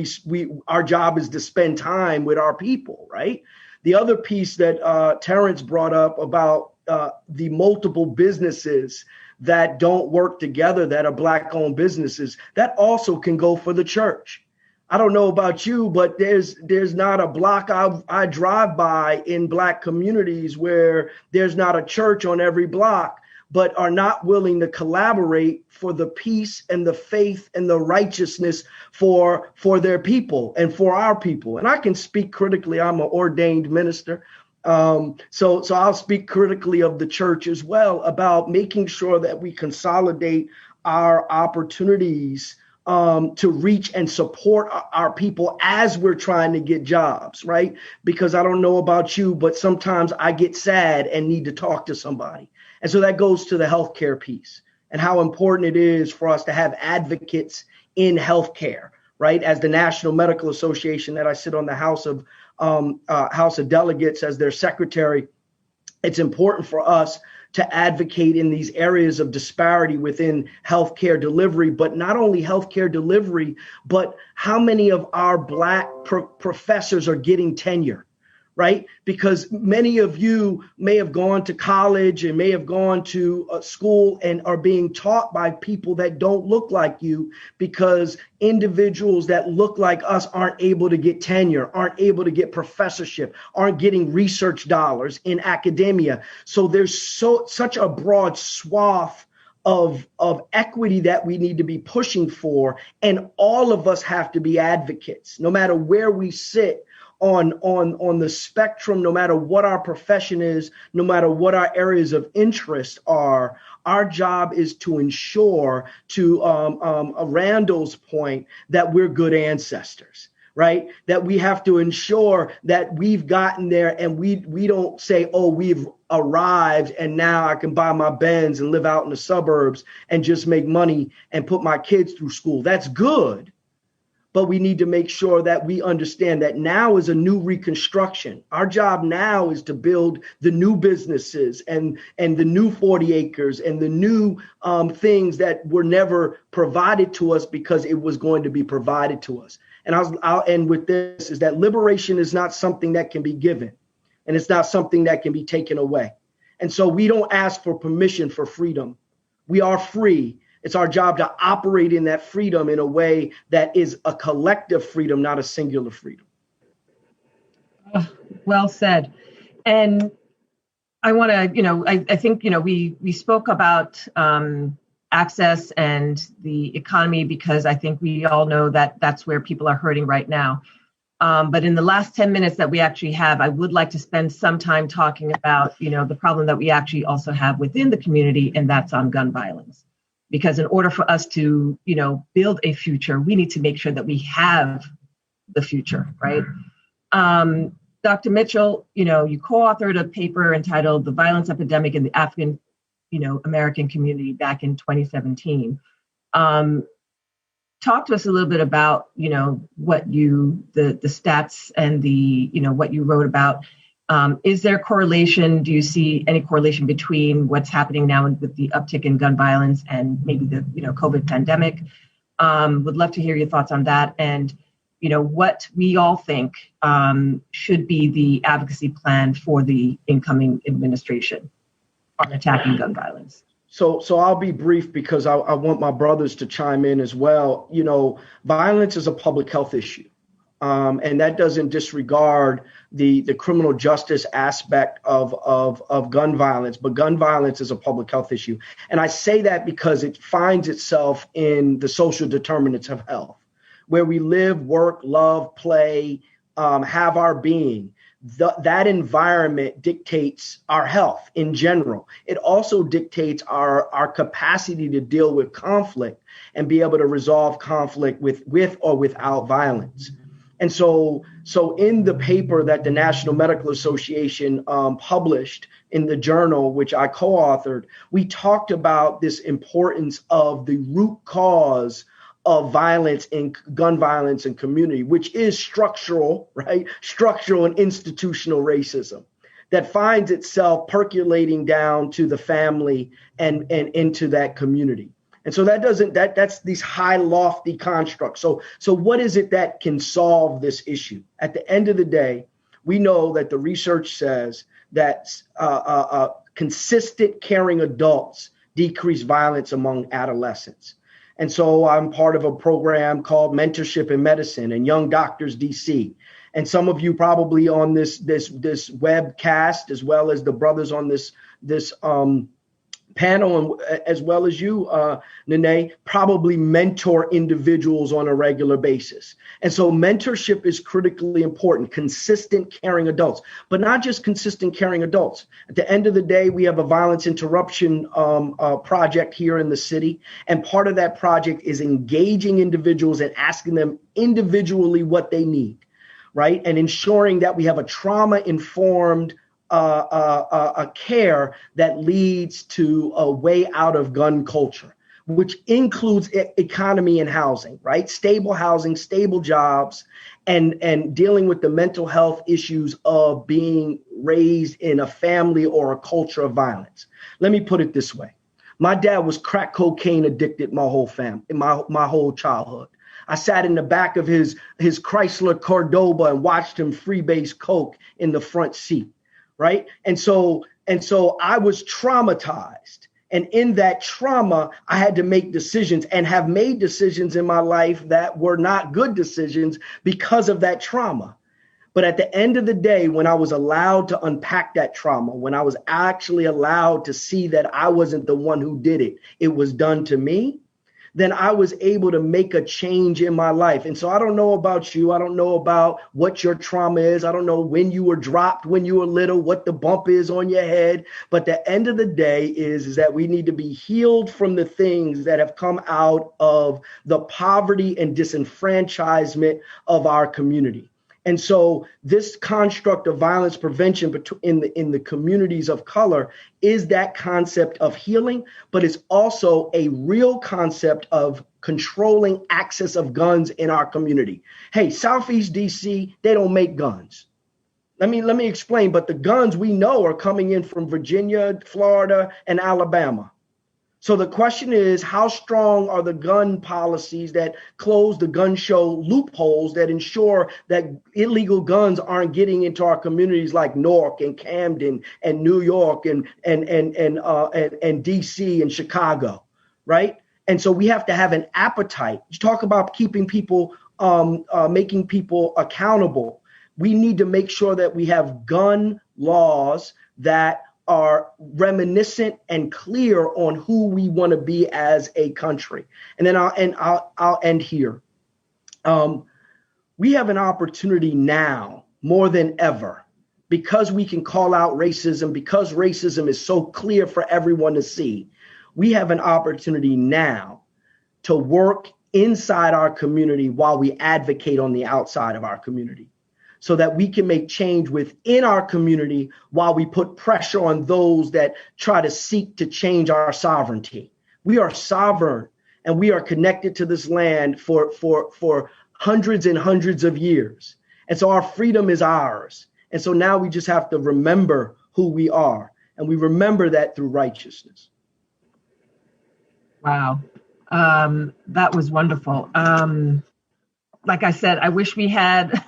our job is to spend time with our people, right? The other piece that Terrence brought up about the multiple businesses that don't work together, that are Black-owned businesses, that also can go for the church. I don't know about you, but there's not a block I drive by in Black communities where there's not a church on every block, but are not willing to collaborate for the peace and the faith and the righteousness for their people and for our people. And I can speak critically. I'm an ordained minister. So I'll speak critically of the church as well about making sure that we consolidate our opportunities to reach and support our people as we're trying to get jobs, right? Because I don't know about you, but sometimes I get sad and need to talk to somebody. And so that goes to the healthcare piece and how important it is for us to have advocates in healthcare, right? As the National Medical Association that I sit on the House of Delegates as their secretary, it's important for us to advocate in these areas of disparity within healthcare delivery, but not only healthcare delivery, but how many of our Black professors are getting tenure, right? Because many of you may have gone to college and may have gone to school and are being taught by people that don't look like you, because individuals that look like us aren't able to get tenure, aren't able to get professorship, aren't getting research dollars in academia. So there's such a broad swath of equity that we need to be pushing for. And all of us have to be advocates, no matter where we sit on the spectrum, no matter what our profession is, no matter what our areas of interest are. Our job is to ensure, to Randall's point, that we're good ancestors, right? That we have to ensure that we've gotten there, and we don't say, oh, we've arrived and now I can buy my Benz and live out in the suburbs and just make money and put my kids through school. That's good. But we need to make sure that we understand that now is a new reconstruction. Our job now is to build the new businesses and the new 40 acres and the new things that were never provided to us because it was going to be provided to us. And I'll end with this, is that liberation is not something that can be given, and it's not something that can be taken away. And so we don't ask for permission for freedom. We are free. It's our job to operate in that freedom in a way that is a collective freedom, not a singular freedom. Well said. And I want to, I think, we spoke about access and the economy because I think we all know that that's where people are hurting right now. But in the last 10 minutes that we actually have, I would like to spend some time talking about, the problem that we actually also have within the community, and that's on gun violence. Because in order for us to, build a future, we need to make sure that we have the future, right? Dr. Mitchell, you co-authored a paper entitled "The Violence Epidemic in the African, American Community" back in 2017. Talk to us a little bit about, what the stats and the, what you wrote about. Is there correlation? Do you see any correlation between what's happening now with the uptick in gun violence and maybe the, COVID pandemic? Would love to hear your thoughts on that. And, what we all think should be the advocacy plan for the incoming administration on attacking gun violence. So I'll be brief because I want my brothers to chime in as well. Violence is a public health issue. And that doesn't disregard the criminal justice aspect of gun violence, but gun violence is a public health issue. And I say that because it finds itself in the social determinants of health, where we live, work, love, play, have our being. That environment dictates our health in general. It also dictates our capacity to deal with conflict and be able to resolve conflict with or without violence. And so in the paper that the National Medical Association published in the journal, which I co-authored, we talked about this importance of the root cause of violence and gun violence in community, which is structural, right? Structural and institutional racism that finds itself percolating down to the family and into that community. And so that's these high, lofty constructs. So what is it that can solve this issue? At the end of the day, we know that the research says that consistent, caring adults decrease violence among adolescents. And so I'm part of a program called Mentorship in Medicine and Young Doctors DC. And some of you probably on this webcast, as well as the brothers on this panel, and as well as you, Neneh, probably mentor individuals on a regular basis. And so mentorship is critically important, consistent, caring adults, but not just consistent, caring adults. At the end of the day, we have a violence interruption project here in the city. And part of that project is engaging individuals and asking them individually what they need, right? And ensuring that we have a trauma-informed a care that leads to a way out of gun culture, which includes economy and housing, right? Stable housing, stable jobs, and dealing with the mental health issues of being raised in a family or a culture of violence. Let me put it this way. My dad was crack cocaine addicted my whole family, my whole childhood. I sat in the back of his Chrysler Cordoba and watched him freebase coke in the front seat. Right. And so I was traumatized. And in that trauma, I had to make decisions and have made decisions in my life that were not good decisions because of that trauma. But at the end of the day, when I was allowed to unpack that trauma, when I was actually allowed to see that I wasn't the one who did it, it was done to me, then I was able to make a change in my life. And so I don't know about you. I don't know about what your trauma is. I don't know when you were dropped, when you were little, what the bump is on your head. But the end of the day is that we need to be healed from the things that have come out of the poverty and disenfranchisement of our community. And so this construct of violence prevention in the communities of color is that concept of healing, but it's also a real concept of controlling access of guns in our community. Hey, Southeast DC, they don't make guns. Let me explain, but the guns we know are coming in from Virginia, Florida, and Alabama. So the question is, how strong are the gun policies that close the gun show loopholes that ensure that illegal guns aren't getting into our communities like Newark and Camden and New York and DC and Chicago, right? And so we have to have an appetite. You talk about keeping people, making people accountable. We need to make sure that we have gun laws that are reminiscent and clear on who we want to be as a country. And then I'll end here. We have an opportunity now more than ever, because we can call out racism, because racism is so clear for everyone to see. We have an opportunity now to work inside our community while we advocate on the outside of our community, so that we can make change within our community while we put pressure on those that try to seek to change our sovereignty. We are sovereign, and we are connected to this land for hundreds and hundreds of years. And so our freedom is ours. And so now we just have to remember who we are. And we remember that through righteousness. Wow. That was wonderful. Like I said, I wish we had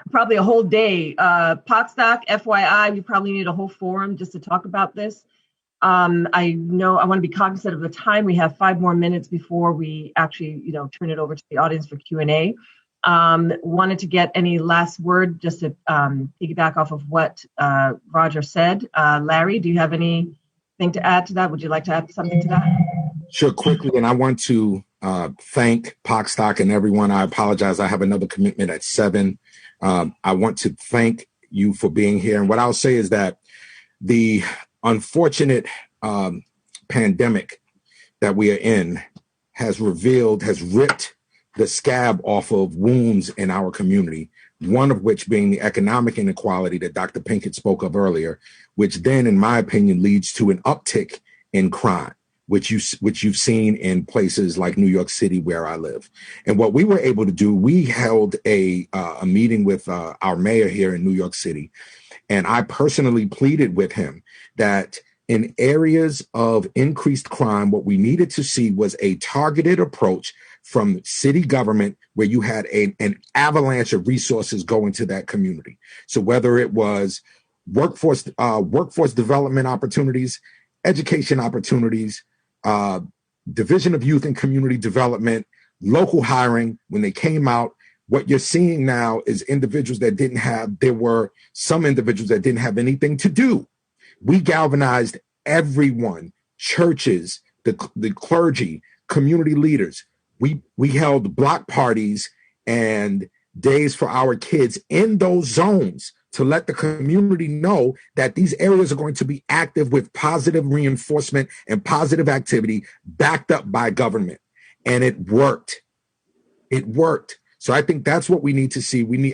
probably a whole day. Pocstock, FYI, we probably need a whole forum just to talk about this. I know I want to be cognizant of the time. We have 5 more minutes before we actually, turn it over to the audience for Q&A. Wanted to get any last word just to piggyback off of what Roger said. Larry, do you have anything to add to that? Would you like to add something to that? Sure, quickly. And I want to thank Pocstock and everyone. I apologize. I have another commitment at 7. I want to thank you for being here. And what I'll say is that the unfortunate pandemic that we are in has ripped the scab off of wounds in our community, one of which being the economic inequality that Dr. Pinkett spoke of earlier, which then, in my opinion, leads to an uptick in crime, which you've seen in places like New York City, where I live. And what we were able to do, we held a meeting with our mayor here in New York City, and I personally pleaded with him that in areas of increased crime, what we needed to see was a targeted approach from city government where you had an avalanche of resources going to that community. So whether it was workforce development opportunities, education opportunities, Division of Youth and Community Development, local hiring, when they came out, what you're seeing now is there were some individuals that didn't have anything to do. We galvanized everyone, churches, the clergy, community leaders. We held block parties and days for our kids in those zones to let the community know that these areas are going to be active with positive reinforcement and positive activity backed up by government. And it worked. It worked. So I think that's what we need to see. We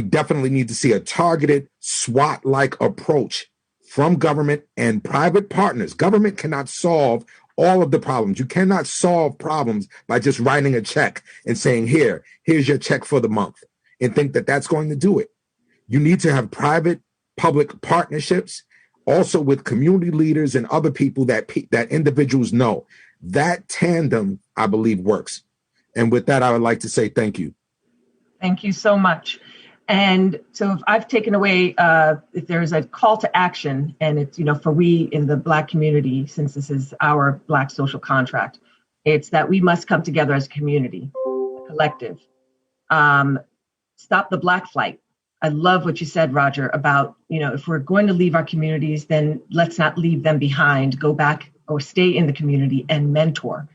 definitely need to see a targeted SWAT-like approach from government and private partners. Government cannot solve all of the problems. You cannot solve problems by just writing a check and saying, here's your check for the month, and think that that's going to do it. You need to have private-public partnerships, also with community leaders and other people that individuals know. That tandem, I believe, works. And with that, I would like to say thank you. Thank you so much. And so if I've taken away, if there's a call to action, and it's, for we in the Black community, since this is our Black social contract, it's that we must come together as a community, a collective. Stop the Black flight. I love what you said, Roger, about, if we're going to leave our communities, then let's not leave them behind. Go back or stay in the community and mentor.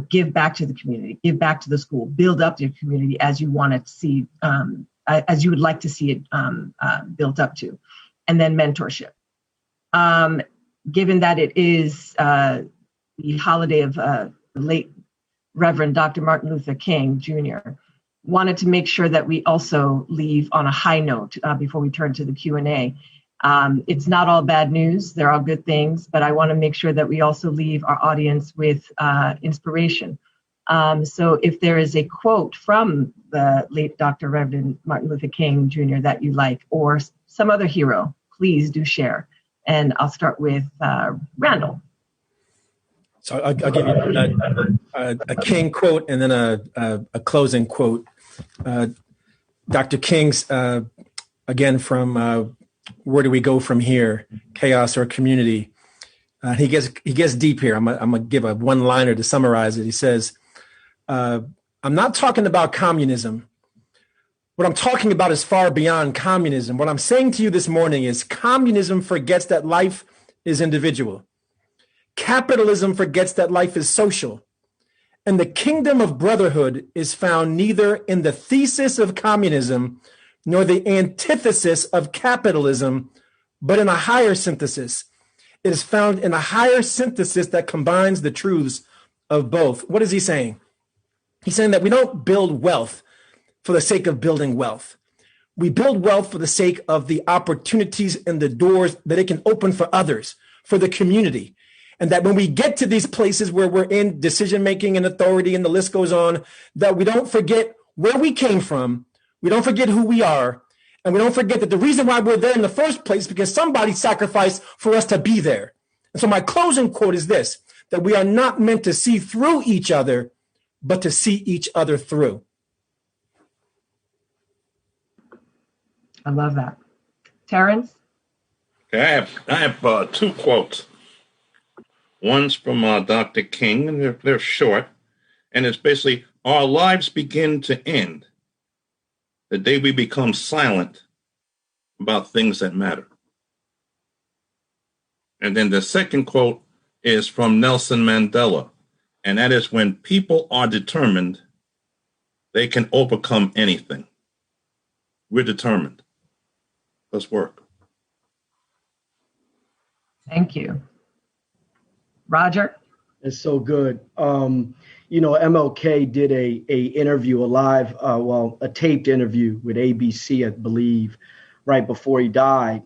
Give back to the community, give back to the school, build up your community as you want to see, as you would like to see it built up to, and then mentorship. Given that it is the holiday of the late Reverend Dr. Martin Luther King Jr., wanted to make sure that we also leave on a high note before we turn to the Q&A. It's not all bad news. There are good things, but I want to make sure that we also leave our audience with inspiration. So if there is a quote from the late Dr. Reverend Martin Luther King Jr. that you like, or some other hero, please do share. And I'll start with Randal. So I'll give you a King quote and then a closing quote. Dr. King's, again, from Where Do We Go From Here? Chaos or Community. He gets deep here. I'm gonna give a one-liner to summarize it. He says, "I'm not talking about communism. What I'm talking about is far beyond communism. What I'm saying to you this morning is communism forgets that life is individual. Capitalism forgets that life is social. And the kingdom of brotherhood is found neither in the thesis of communism nor the antithesis of capitalism, but in a higher synthesis. It is found in a higher synthesis that combines the truths of both." What is he saying? He's saying that we don't build wealth for the sake of building wealth. We build wealth for the sake of the opportunities and the doors that it can open for others, for the community. And that when we get to these places where we're in decision-making and authority, and the list goes on, that we don't forget where we came from, we don't forget who we are, and we don't forget that the reason why we're there in the first place is because somebody sacrificed for us to be there. And so my closing quote is this, that we are not meant to see through each other, but to see each other through. I love that. Terrence? Okay, I have two quotes. One's from Dr. King, and they're short, and it's basically, "Our lives begin to end the day we become silent about things that matter." And then the second quote is from Nelson Mandela, and that is, "When people are determined, they can overcome anything." We're determined. Let's work. Thank you. Roger? It's so good. MLK did a interview, a taped interview with ABC, I believe, right before he died.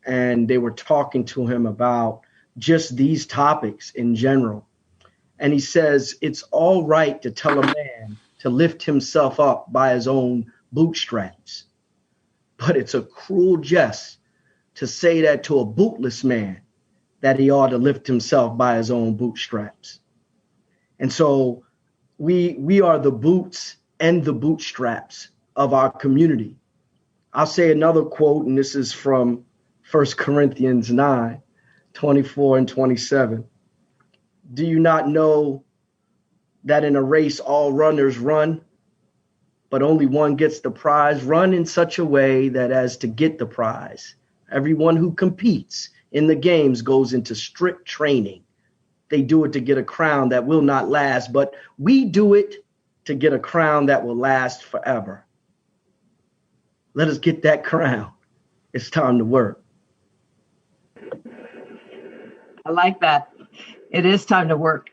And they were talking to him about just these topics in general. And he says, it's all right to tell a man to lift himself up by his own bootstraps, but it's a cruel jest to say that to a bootless man, that he ought to lift himself by his own bootstraps. And so we are the boots and the bootstraps of our community. I'll say another quote, and this is from 1 Corinthians 9, 24 and 27. "Do you not know that in a race all runners run, but only one gets the prize? Run in such a way that as to get the prize. Everyone who competes in the games goes into strict training. They do it to get a crown that will not last, but we do it to get a crown that will last forever." Let us get that crown. It's time to work. I like that. It is time to work.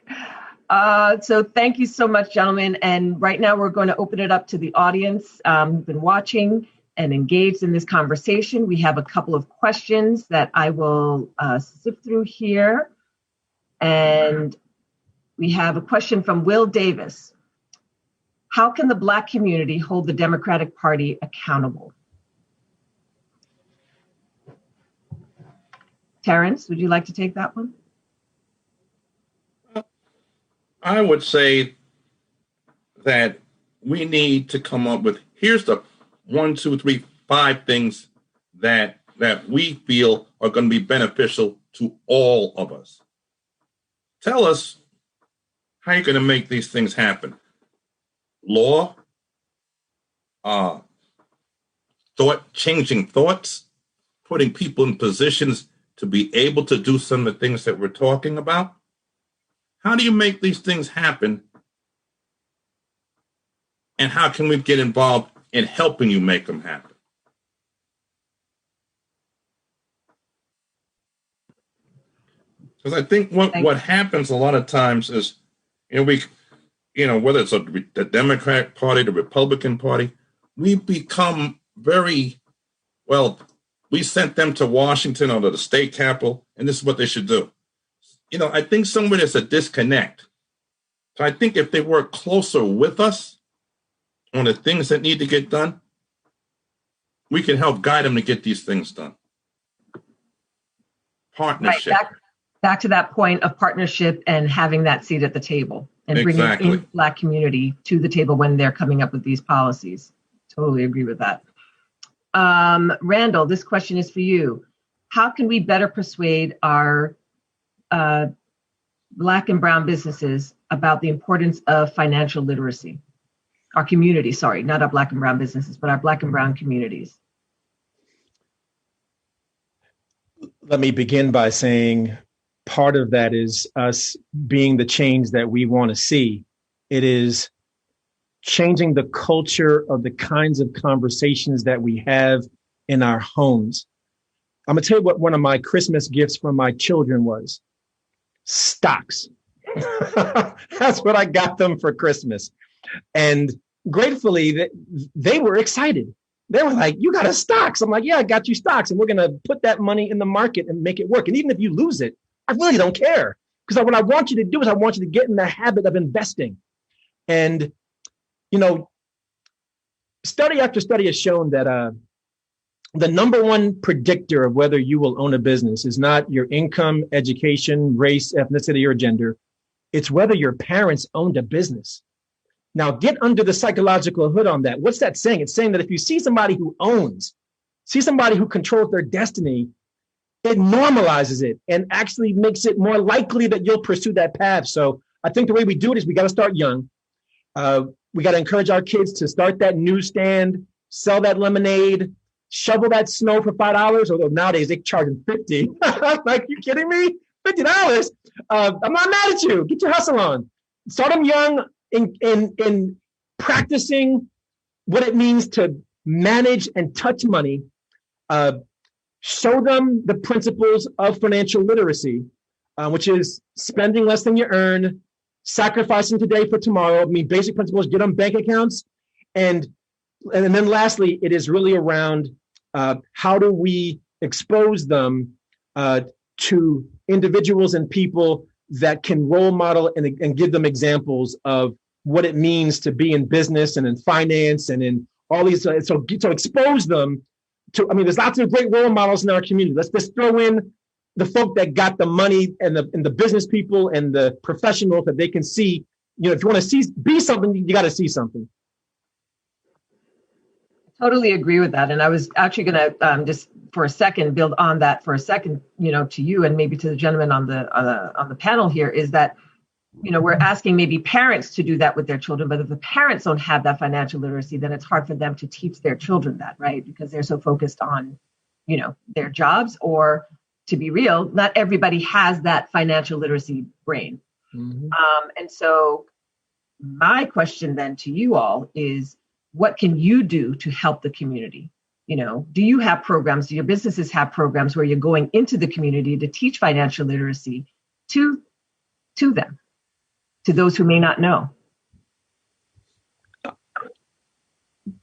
So thank you so much, gentlemen. And right now we're going to open it up to the audience who've been watching and engaged in this conversation. We have a couple of questions that I will sift through here. And we have a question from Will Davis. "How can the Black community hold the Democratic Party accountable?" Terrence, would you like to take that one? I would say that we need to come up with, here's the 1, 2, 3, 5 things that we feel are going to be beneficial to all of us. Tell us how you're going to make these things happen. Law, changing thoughts, putting people in positions to be able to do some of the things that we're talking about. How do you make these things happen? And how can we get involved in helping you make them happen? Because I think what happens a lot of times is, whether it's the Democratic Party, the Republican Party, we become very, we sent them to Washington or to the state capitol, and this is what they should do. I think somewhere there's a disconnect. So I think if they work closer with us on the things that need to get done, we can help guide them to get these things done. Partnership. Right, back to that point of partnership and having that seat at the table and bringing in the Black community to the table when they're coming up with these policies. Totally agree with that. Randal, this question is for you. How can we better persuade our Black and brown businesses about the importance of financial literacy? Our community, sorry, not our Black and brown businesses, but our Black and brown communities. Let me begin by saying part of that is us being the change that we want to see. It is changing the culture of the kinds of conversations that we have in our homes. I'm going to tell you what one of my Christmas gifts from my children was. Stocks. That's what I got them for Christmas. And gratefully, they were excited. They were like, you got us stocks. I'm like, yeah, I got you stocks. And we're going to put that money in the market and make it work. And even if you lose it, I really don't care. Because what I want you to do is I want you to get in the habit of investing. And, you know, study after study has shown that the number one predictor of whether you will own a business is not your income, education, race, ethnicity, or gender. It's whether your parents owned a business. Now, get under the psychological hood on that. What's that saying? It's saying that if you see somebody who owns, see somebody who controls their destiny, it normalizes it and actually makes it more likely that you'll pursue that path. So I think the way we do it is we got to start young. We got to encourage our kids to start that newsstand, sell that lemonade, shovel that snow for $5. Although nowadays they charge them $50. I'm like, you kidding me? $50? I'm not mad at you. Get your hustle on. Start them young in practicing what it means to manage and touch money. Show them the principles of financial literacy, which is spending less than you earn, sacrificing today for tomorrow. I mean, basic principles, get them bank accounts. And then lastly, it is really around how do we expose them to individuals and people that can role model and give them examples of what it means to be in business and in finance and in all these. So expose them to, I mean, there's lots of great role models in our community. Let's just throw in the folk that got the money and the business people and the professionals that they can see. You know, if you want to be something, you got to see something. Totally agree with that. And I was actually going to just for a second build on that for a second, you know, to you and maybe to the gentleman on the panel here is that, you know, we're asking maybe parents to do that with their children, but if the parents don't have that financial literacy, then it's hard for them to teach their children that, right? Because they're so focused on, you know, their jobs, or to be real, not everybody has that financial literacy brain. Mm-hmm. And so my question then to you all is, what can you do to help the community? You know, do you have programs, do your businesses have programs where you're going into the community to teach financial literacy to them, to those who may not know?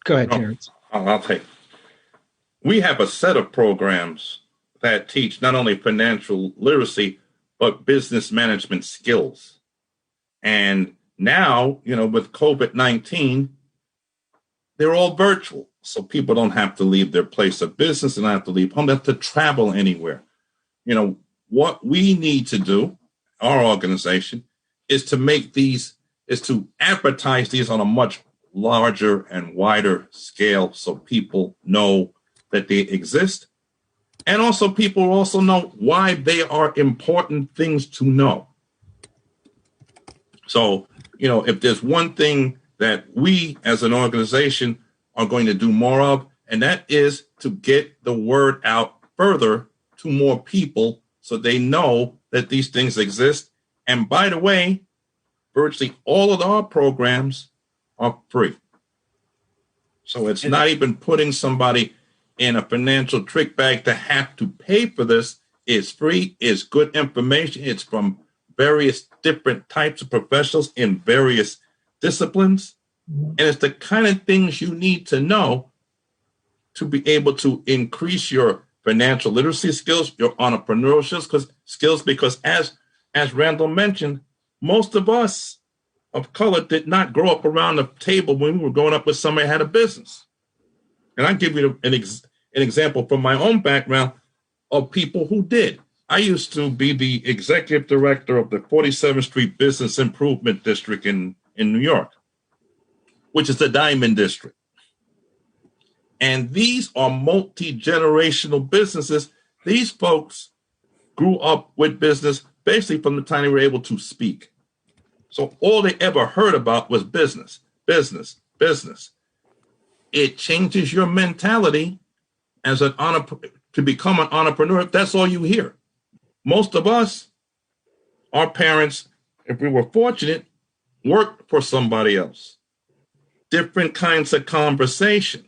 Go ahead, Terrence. I'll take. We have a set of programs that teach not only financial literacy, but business management skills. And now, you know, with COVID-19, they're all virtual. So people don't have to leave their place of business and don't have to leave home. They have to travel anywhere. You know, what we need to do, our organization, is to advertise these on a much larger and wider scale so people know that they exist. And also people also know why they are important things to know. So, you know, if there's one thing that we as an organization are going to do more of, and that is to get the word out further to more people so they know that these things exist. And by the way, virtually all of our programs are free. So it's not even putting somebody in a financial trick bag to have to pay for this. It's free, it's good information, it's from various different types of professionals in various disciplines. And it's the kind of things you need to know to be able to increase your financial literacy skills, your entrepreneurship skills, because as Randal mentioned, most of us of color did not grow up around the table when we were growing up with somebody who had a business. And I'll give you an example from my own background of people who did. I used to be the executive director of the 47th Street Business Improvement District in New York, which is the Diamond District. And these are multi-generational businesses. These folks grew up with business basically from the time they were able to speak. So all they ever heard about was business, business, business. It changes your mentality as to become an entrepreneur. That's all you hear. Most of us, our parents, if we were fortunate, worked for somebody else. Different kinds of conversation.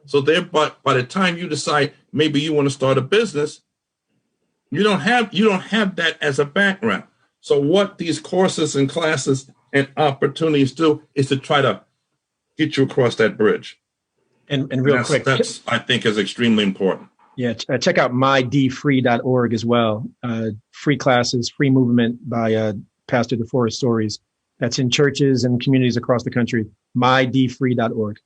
So by the time you decide maybe you want to start a business, you don't have that as a background. So what these courses and classes and opportunities do is to try to get you across that bridge. And real quick, that's I think is extremely important. Yeah, check out mydfree.org as well. Free classes, free movement by Pastor DeForest Stories. That's in churches and communities across the country. mydfree.org.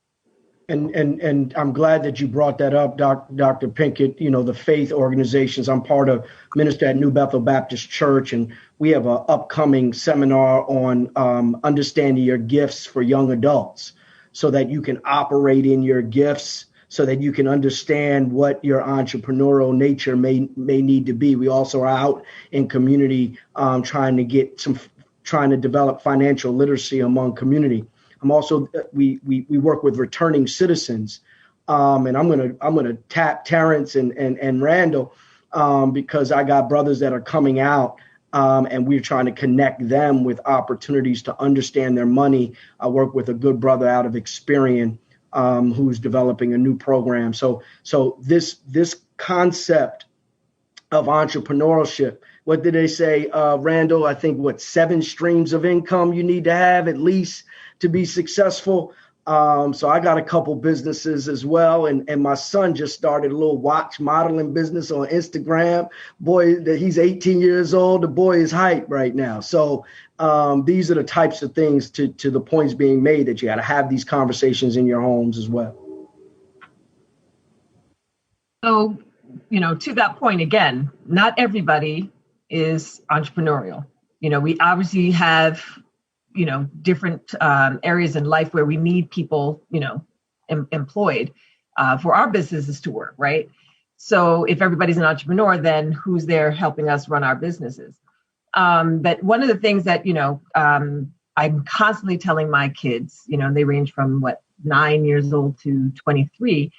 And I'm glad that you brought that up, Dr. Pinkett. You know, the faith organizations. I'm part of minister at New Bethel Baptist Church, and we have an upcoming seminar on understanding your gifts for young adults, so that you can operate in your gifts, so that you can understand what your entrepreneurial nature may need to be. We also are out in community trying to develop financial literacy among community. I'm also we work with returning citizens, and I'm gonna tap Terrence and Randal because I got brothers that are coming out, and we're trying to connect them with opportunities to understand their money. I work with a good brother out of Experian who's developing a new program. So this concept of entrepreneurship. What did they say, Randal? I think 7 streams of income you need to have at least to be successful. So I got a couple businesses as well. And my son just started a little watch modeling business on Instagram. Boy, he's 18 years old. The boy is hype right now. So these are the types of things to the points being made that you got to have these conversations in your homes as well. So, to that point, again, not everybody is entrepreneurial. We obviously have different areas in life where we need people, employed for our businesses to work, right? So if everybody's an entrepreneur, then who's there helping us run our businesses? But one of the things that, I'm constantly telling my kids, they range from 9 years old to 23,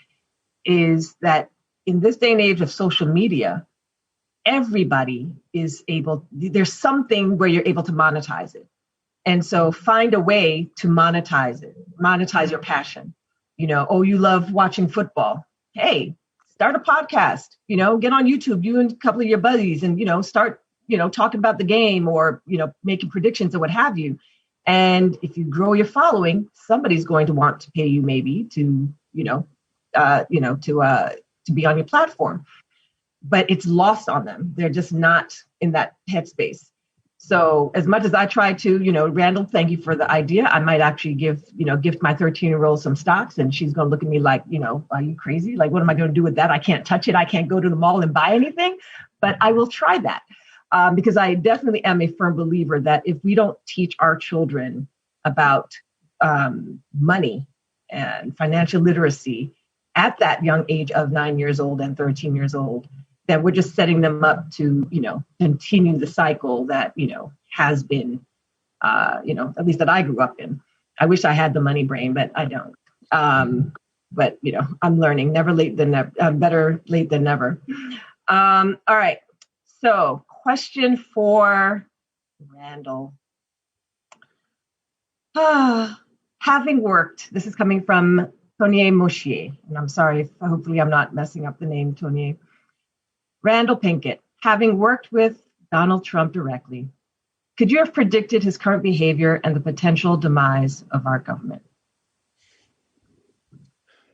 is that in this day and age of social media, everybody is there's something where you're able to monetize it. And so find a way to monetize it, monetize your passion. You love watching football. Hey, start a podcast, get on YouTube, you and a couple of your buddies and, start, talking about the game or, making predictions or what have you. And if you grow your following, somebody's going to want to pay you maybe to be on your platform. But it's lost on them. They're just not in that headspace. So as much as I try to, Randal, thank you for the idea. I might actually gift my 13-year-old some stocks, and she's going to look at me like, are you crazy? Like, what am I going to do with that? I can't touch it. I can't go to the mall and buy anything, but I will try that because I definitely am a firm believer that if we don't teach our children about money and financial literacy at that young age of 9 years old and 13 years old, that we're just setting them up to, continue the cycle that, has been, at least that I grew up in. I wish I had the money brain, but I don't. But, I'm learning. Never late than never. Better late than never. All right. So question for Randal. Having worked, this is coming from Tonier Moshier, and I'm sorry, hopefully I'm not messing up the name, Tonier. Randal Pinkett, having worked with Donald Trump directly, could you have predicted his current behavior and the potential demise of our government?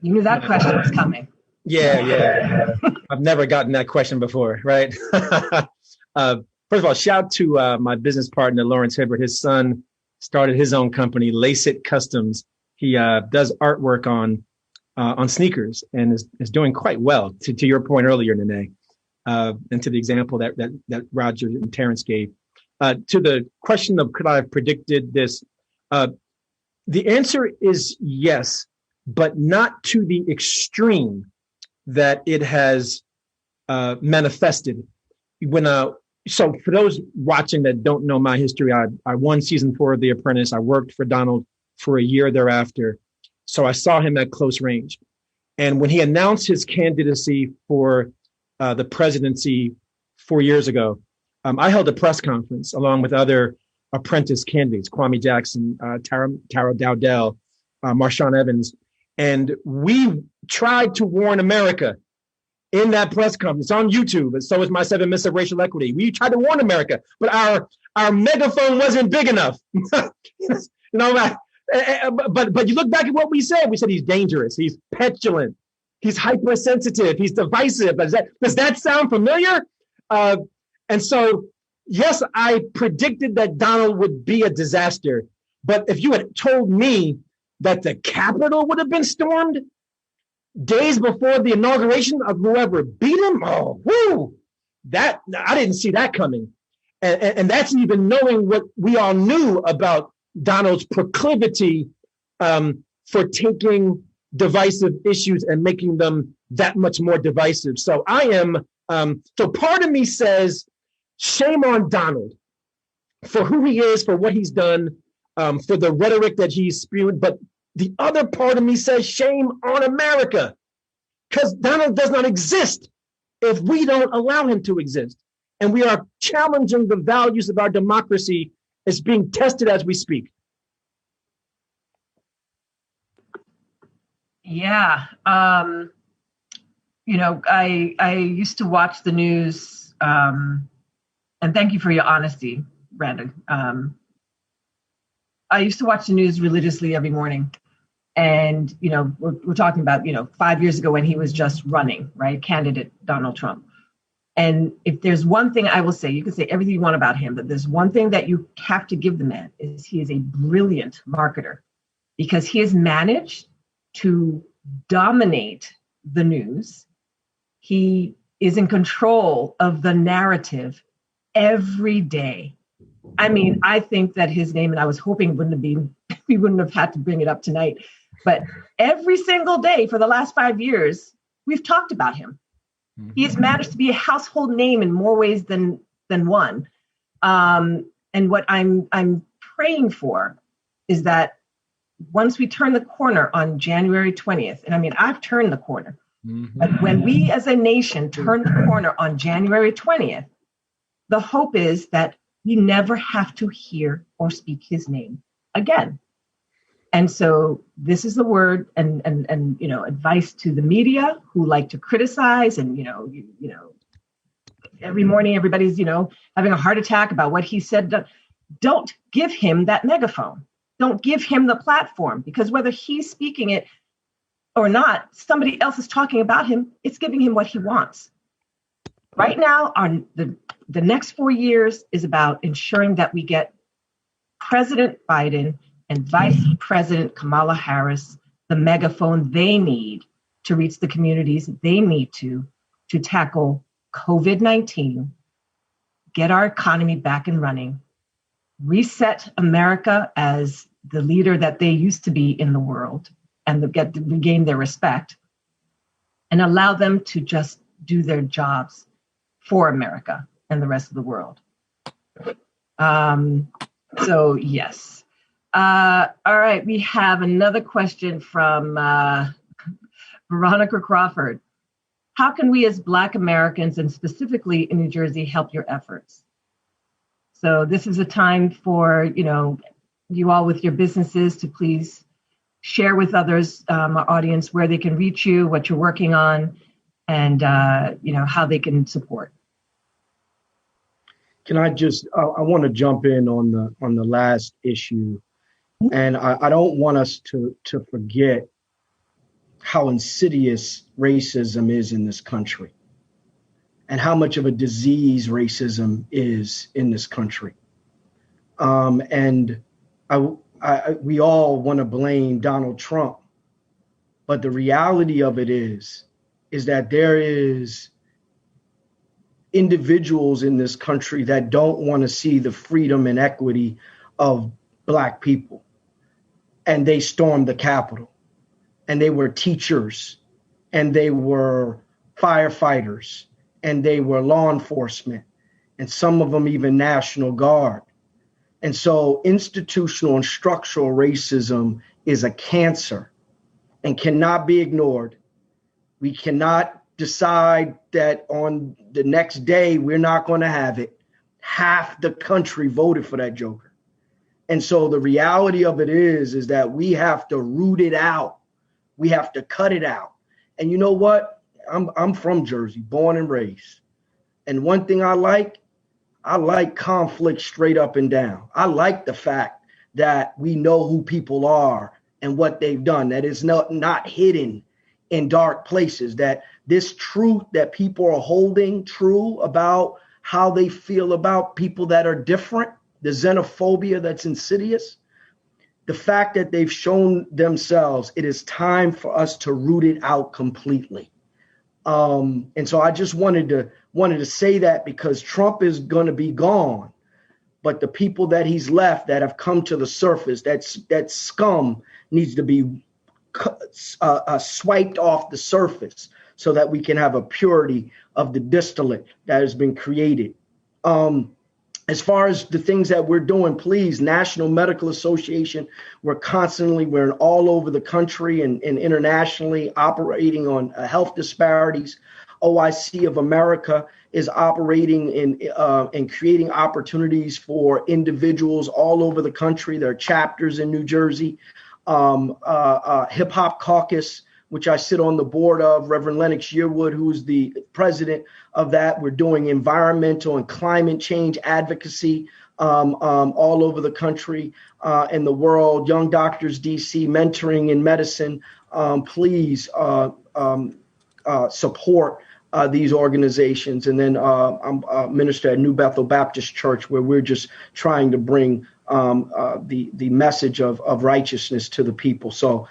You knew that question was coming. Yeah. I've never gotten that question before, right? First of all, shout to my business partner, Lawrence Hibbert. His son started his own company, Lace It Customs. He does artwork on sneakers and is doing quite well, to your point earlier, Neneh. And to the example that Roger and Terrence gave. To the question of could I have predicted this? The answer is yes, but not to the extreme that it has manifested. When So for those watching that don't know my history, I won season 4 of The Apprentice. I worked for Donald for a year thereafter. So I saw him at close range. And when he announced his candidacy for the presidency 4 years ago, I held a press conference along with other Apprentice candidates, Kwame Jackson, Tara Dowdell, Marshawn Evans. And we tried to warn America in that press conference on YouTube, and so is my 7 Myths of Racial Equity. We tried to warn America, but our megaphone wasn't big enough. You know, but you look back at what we said. We said he's dangerous, he's petulant, he's hypersensitive, he's divisive. Does that sound familiar? And so, yes, I predicted that Donald would be a disaster. But if you had told me that the Capitol would have been stormed days before the inauguration of whoever beat him, that I didn't see that coming. And that's even knowing what we all knew about Donald's proclivity for taking divisive issues and making them that much more divisive. So so part of me says, shame on Donald for who he is, for what he's done, for the rhetoric that he's spewed. But the other part of me says, shame on America, because Donald does not exist if we don't allow him to exist. And we are challenging the values of our democracy as being tested as we speak. Yeah. You know, I used to watch the news, and thank you for your honesty, Brandon. I used to watch the news religiously every morning. And, you know, we're talking about, 5 years ago when he was just running, right? Candidate Donald Trump. And if there's one thing I will say, you can say everything you want about him, but there's one thing that you have to give the man is he is a brilliant marketer, because he has managed to dominate the news. He is in control of the narrative every day. I mean, I think that his name, and I was hoping we wouldn't have had to bring it up tonight, but every single day for the last 5 years, we've talked about him. Mm-hmm. He has managed to be a household name in more ways than one. And what I'm praying for is that once we turn the corner on January 20th, and I mean, I've turned the corner, mm-hmm. but when we as a nation turn the corner on January 20th, the hope is that we never have to hear or speak his name again. And so this is the word and advice to the media who like to criticize and, every morning everybody's, having a heart attack about what he said. Don't give him that megaphone. Don't give him the platform, because whether he's speaking it or not, somebody else is talking about him. It's giving him what he wants. Right now, the next 4 years is about ensuring that we get President Biden and Vice President Kamala Harris the megaphone they need to reach the communities they need to tackle COVID-19, get our economy back and running, reset America as the leader that they used to be in the world, and regain their respect, and allow them to just do their jobs for America and the rest of the world. So yes. All right, we have another question from Veronica Crawford. How can we as Black Americans, and specifically in New Jersey, help your efforts? So this is a time for, you all with your businesses to please share with others, our audience, where they can reach you, what you're working on, and, how they can support. Can I just, I want to jump in on the last issue. And I don't want us to forget how insidious racism is in this country and how much of a disease racism is in this country. And we all want to blame Donald Trump, but the reality of it is that there is individuals in this country that don't want to see the freedom and equity of Black people. And they stormed the Capitol, and they were teachers, and they were firefighters, and they were law enforcement, and some of them even National Guard. And so institutional and structural racism is a cancer and cannot be ignored. We cannot decide that on the next day we're not going to have it. Half the country voted for that joker. And so the reality of it is that we have to root it out. We have to cut it out. And you know what? I'm from Jersey, born and raised. And one thing I like conflict straight up and down. I like the fact that we know who people are and what they've done, that is not hidden in dark places, that this truth that people are holding true about how they feel about people that are different, the xenophobia that's insidious, the fact that they've shown themselves, it is time for us to root it out completely. And so I just wanted to say that, because Trump is going to be gone, but the people that he's left that have come to the surface, that scum needs to be swiped off the surface so that we can have a purity of the distillate that has been created. As far as the things that we're doing, please, National Medical Association, we're all over the country and internationally operating on health disparities. OIC of America is operating in creating opportunities for individuals all over the country. There are chapters in New Jersey. Hip Hop Caucus, which I sit on the board of, Reverend Lennox Yearwood, who's the president of that. We're doing environmental and climate change advocacy all over the country and the world. Young Doctors DC, mentoring in medicine. Please support these organizations. And then I'm a minister at New Bethel Baptist Church, where we're just trying to bring the message of righteousness to the people. So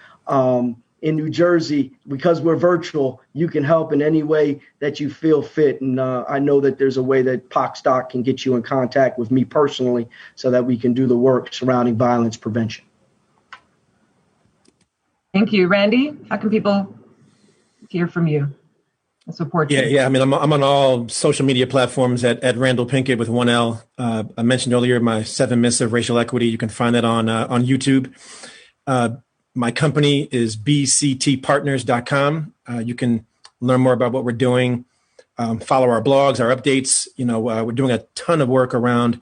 in New Jersey, because we're virtual, you can help in any way that you feel fit. And I know that there's a way that pocstock can get you in contact with me personally so that we can do the work surrounding violence prevention. Thank you. Randy, how can people hear from you and support you? Yeah. I mean, I'm on all social media platforms at Randal Pinkett with 1 L. I mentioned earlier my 7 Myths of Racial Equity. You can find that on YouTube. My company is bctpartners.com. You can learn more about what we're doing, follow our blogs, our updates. We're doing a ton of work around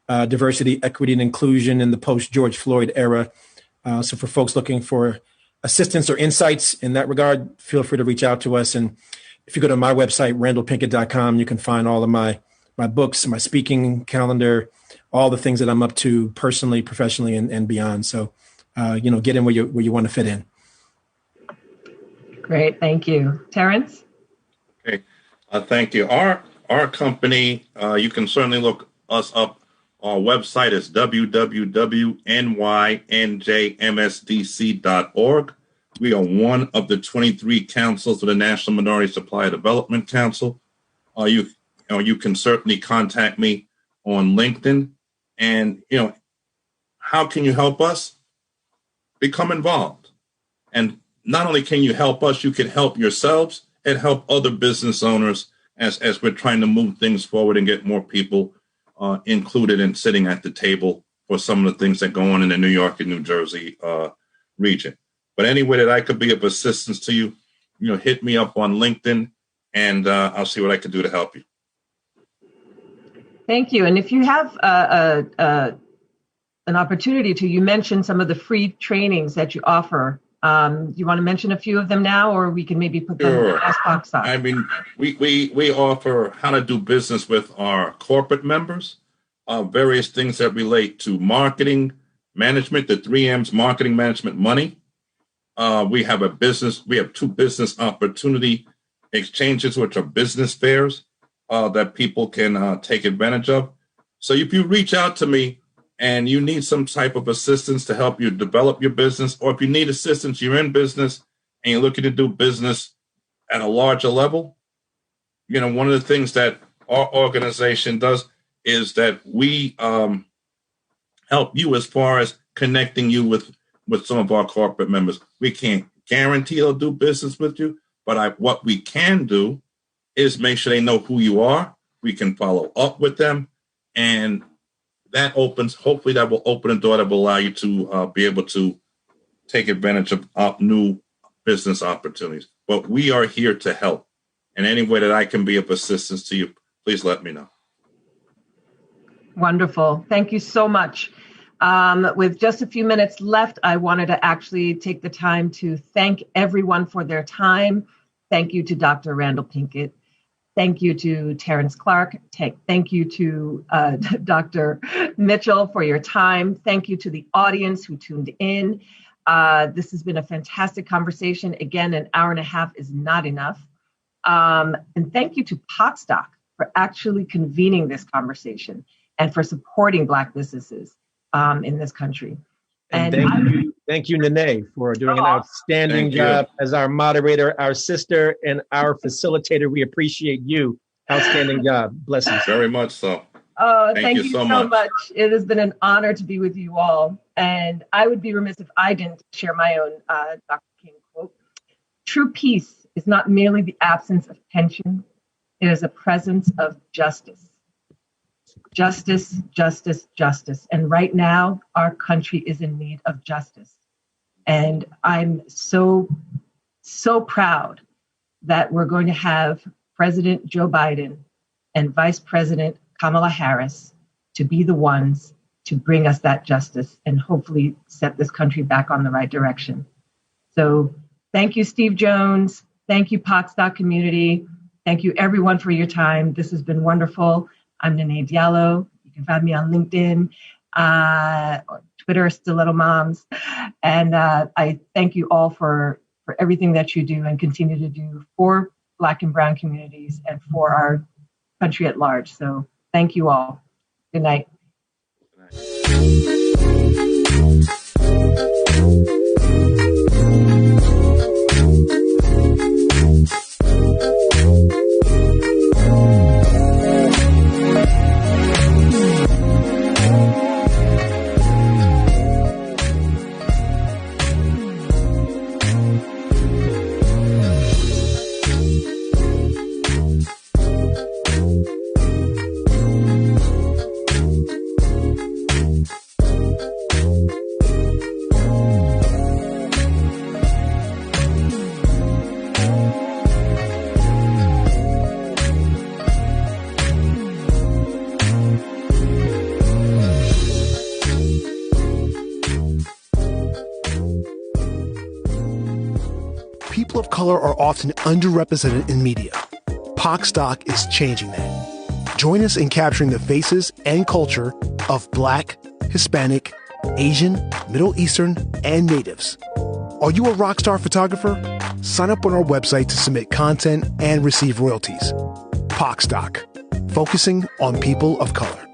diversity, equity, and inclusion in the post-George Floyd era. So for folks looking for assistance or insights in that regard, feel free to reach out to us. And if you go to my website, randalpinkett.com, you can find all of my books, my speaking calendar, all the things that I'm up to personally, professionally, and beyond. So get in where you want to fit in. Great, thank you. Terrence? Okay, thank you. Our company, you can certainly look us up. Our website is www.nynjmsdc.org. We are one of the 23 councils of the National Minority Supplier Development Council. You can certainly contact me on LinkedIn. And, how can you help us? Become involved. And not only can you help us, you can help yourselves and help other business owners as we're trying to move things forward and get more people included in sitting at the table for some of the things that go on in the New York and New Jersey region. But any way that I could be of assistance to you, hit me up on LinkedIn, and I'll see what I can do to help you. Thank you. And if you have an opportunity to, you mentioned some of the free trainings that you offer. You want to mention a few of them now, or we can maybe put them in the last box on? I mean, we offer how to do business with our corporate members, various things that relate to marketing management, the 3M's marketing management money. We have 2 business opportunity exchanges, which are business fairs that people can take advantage of. So if you reach out to me and you need some type of assistance to help you develop your business, or if you need assistance, you're in business and you're looking to do business at a larger level, one of the things that our organization does is that we help you as far as connecting you with some of our corporate members. We can't guarantee they'll do business with you, but what we can do is make sure they know who you are, we can follow up with them. And that hopefully that will open a door that will allow you to be able to take advantage of new business opportunities. But we are here to help. And any way that I can be of assistance to you, please let me know. Wonderful. Thank you so much. With just a few minutes left, I wanted to actually take the time to thank everyone for their time. Thank you to Dr. Randal Pinkett. Thank you to Terrence Clark. Thank you to Dr. Mitchell for your time. Thank you to the audience who tuned in. This has been a fantastic conversation. Again, an hour and a half is not enough. And thank you to pocstock for actually convening this conversation and for supporting Black businesses in this country. And thank you, Neneh, for doing an outstanding job as our moderator, our sister, and our facilitator. We appreciate you. Outstanding job. Blessings. Very much so. Oh, thank you so much. It has been an honor to be with you all. And I would be remiss if I didn't share my own Dr. King quote. True peace is not merely the absence of tension. It is a presence of justice. Justice, justice, justice. And right now, our country is in need of justice. And I'm so proud that we're going to have President Joe Biden and Vice President Kamala Harris to be the ones to bring us that justice and hopefully set this country back on the right direction. So thank you, Steve Jones. Thank you, pocstock community. Thank you, everyone, for your time. This has been wonderful. I'm Neneh Diallo. You can find me on LinkedIn, Twitter, Stiletto Moms. And I thank you all for everything that you do and continue to do for Black and Brown communities and for our country at large. So thank you all. Good night. People of color are often underrepresented in media. Pocstock is changing that. Join us in capturing the faces and culture of Black, Hispanic, Asian, Middle Eastern, and Natives. Are you a rockstar photographer? Sign up on our website to submit content and receive royalties. Pocstock, focusing on people of color.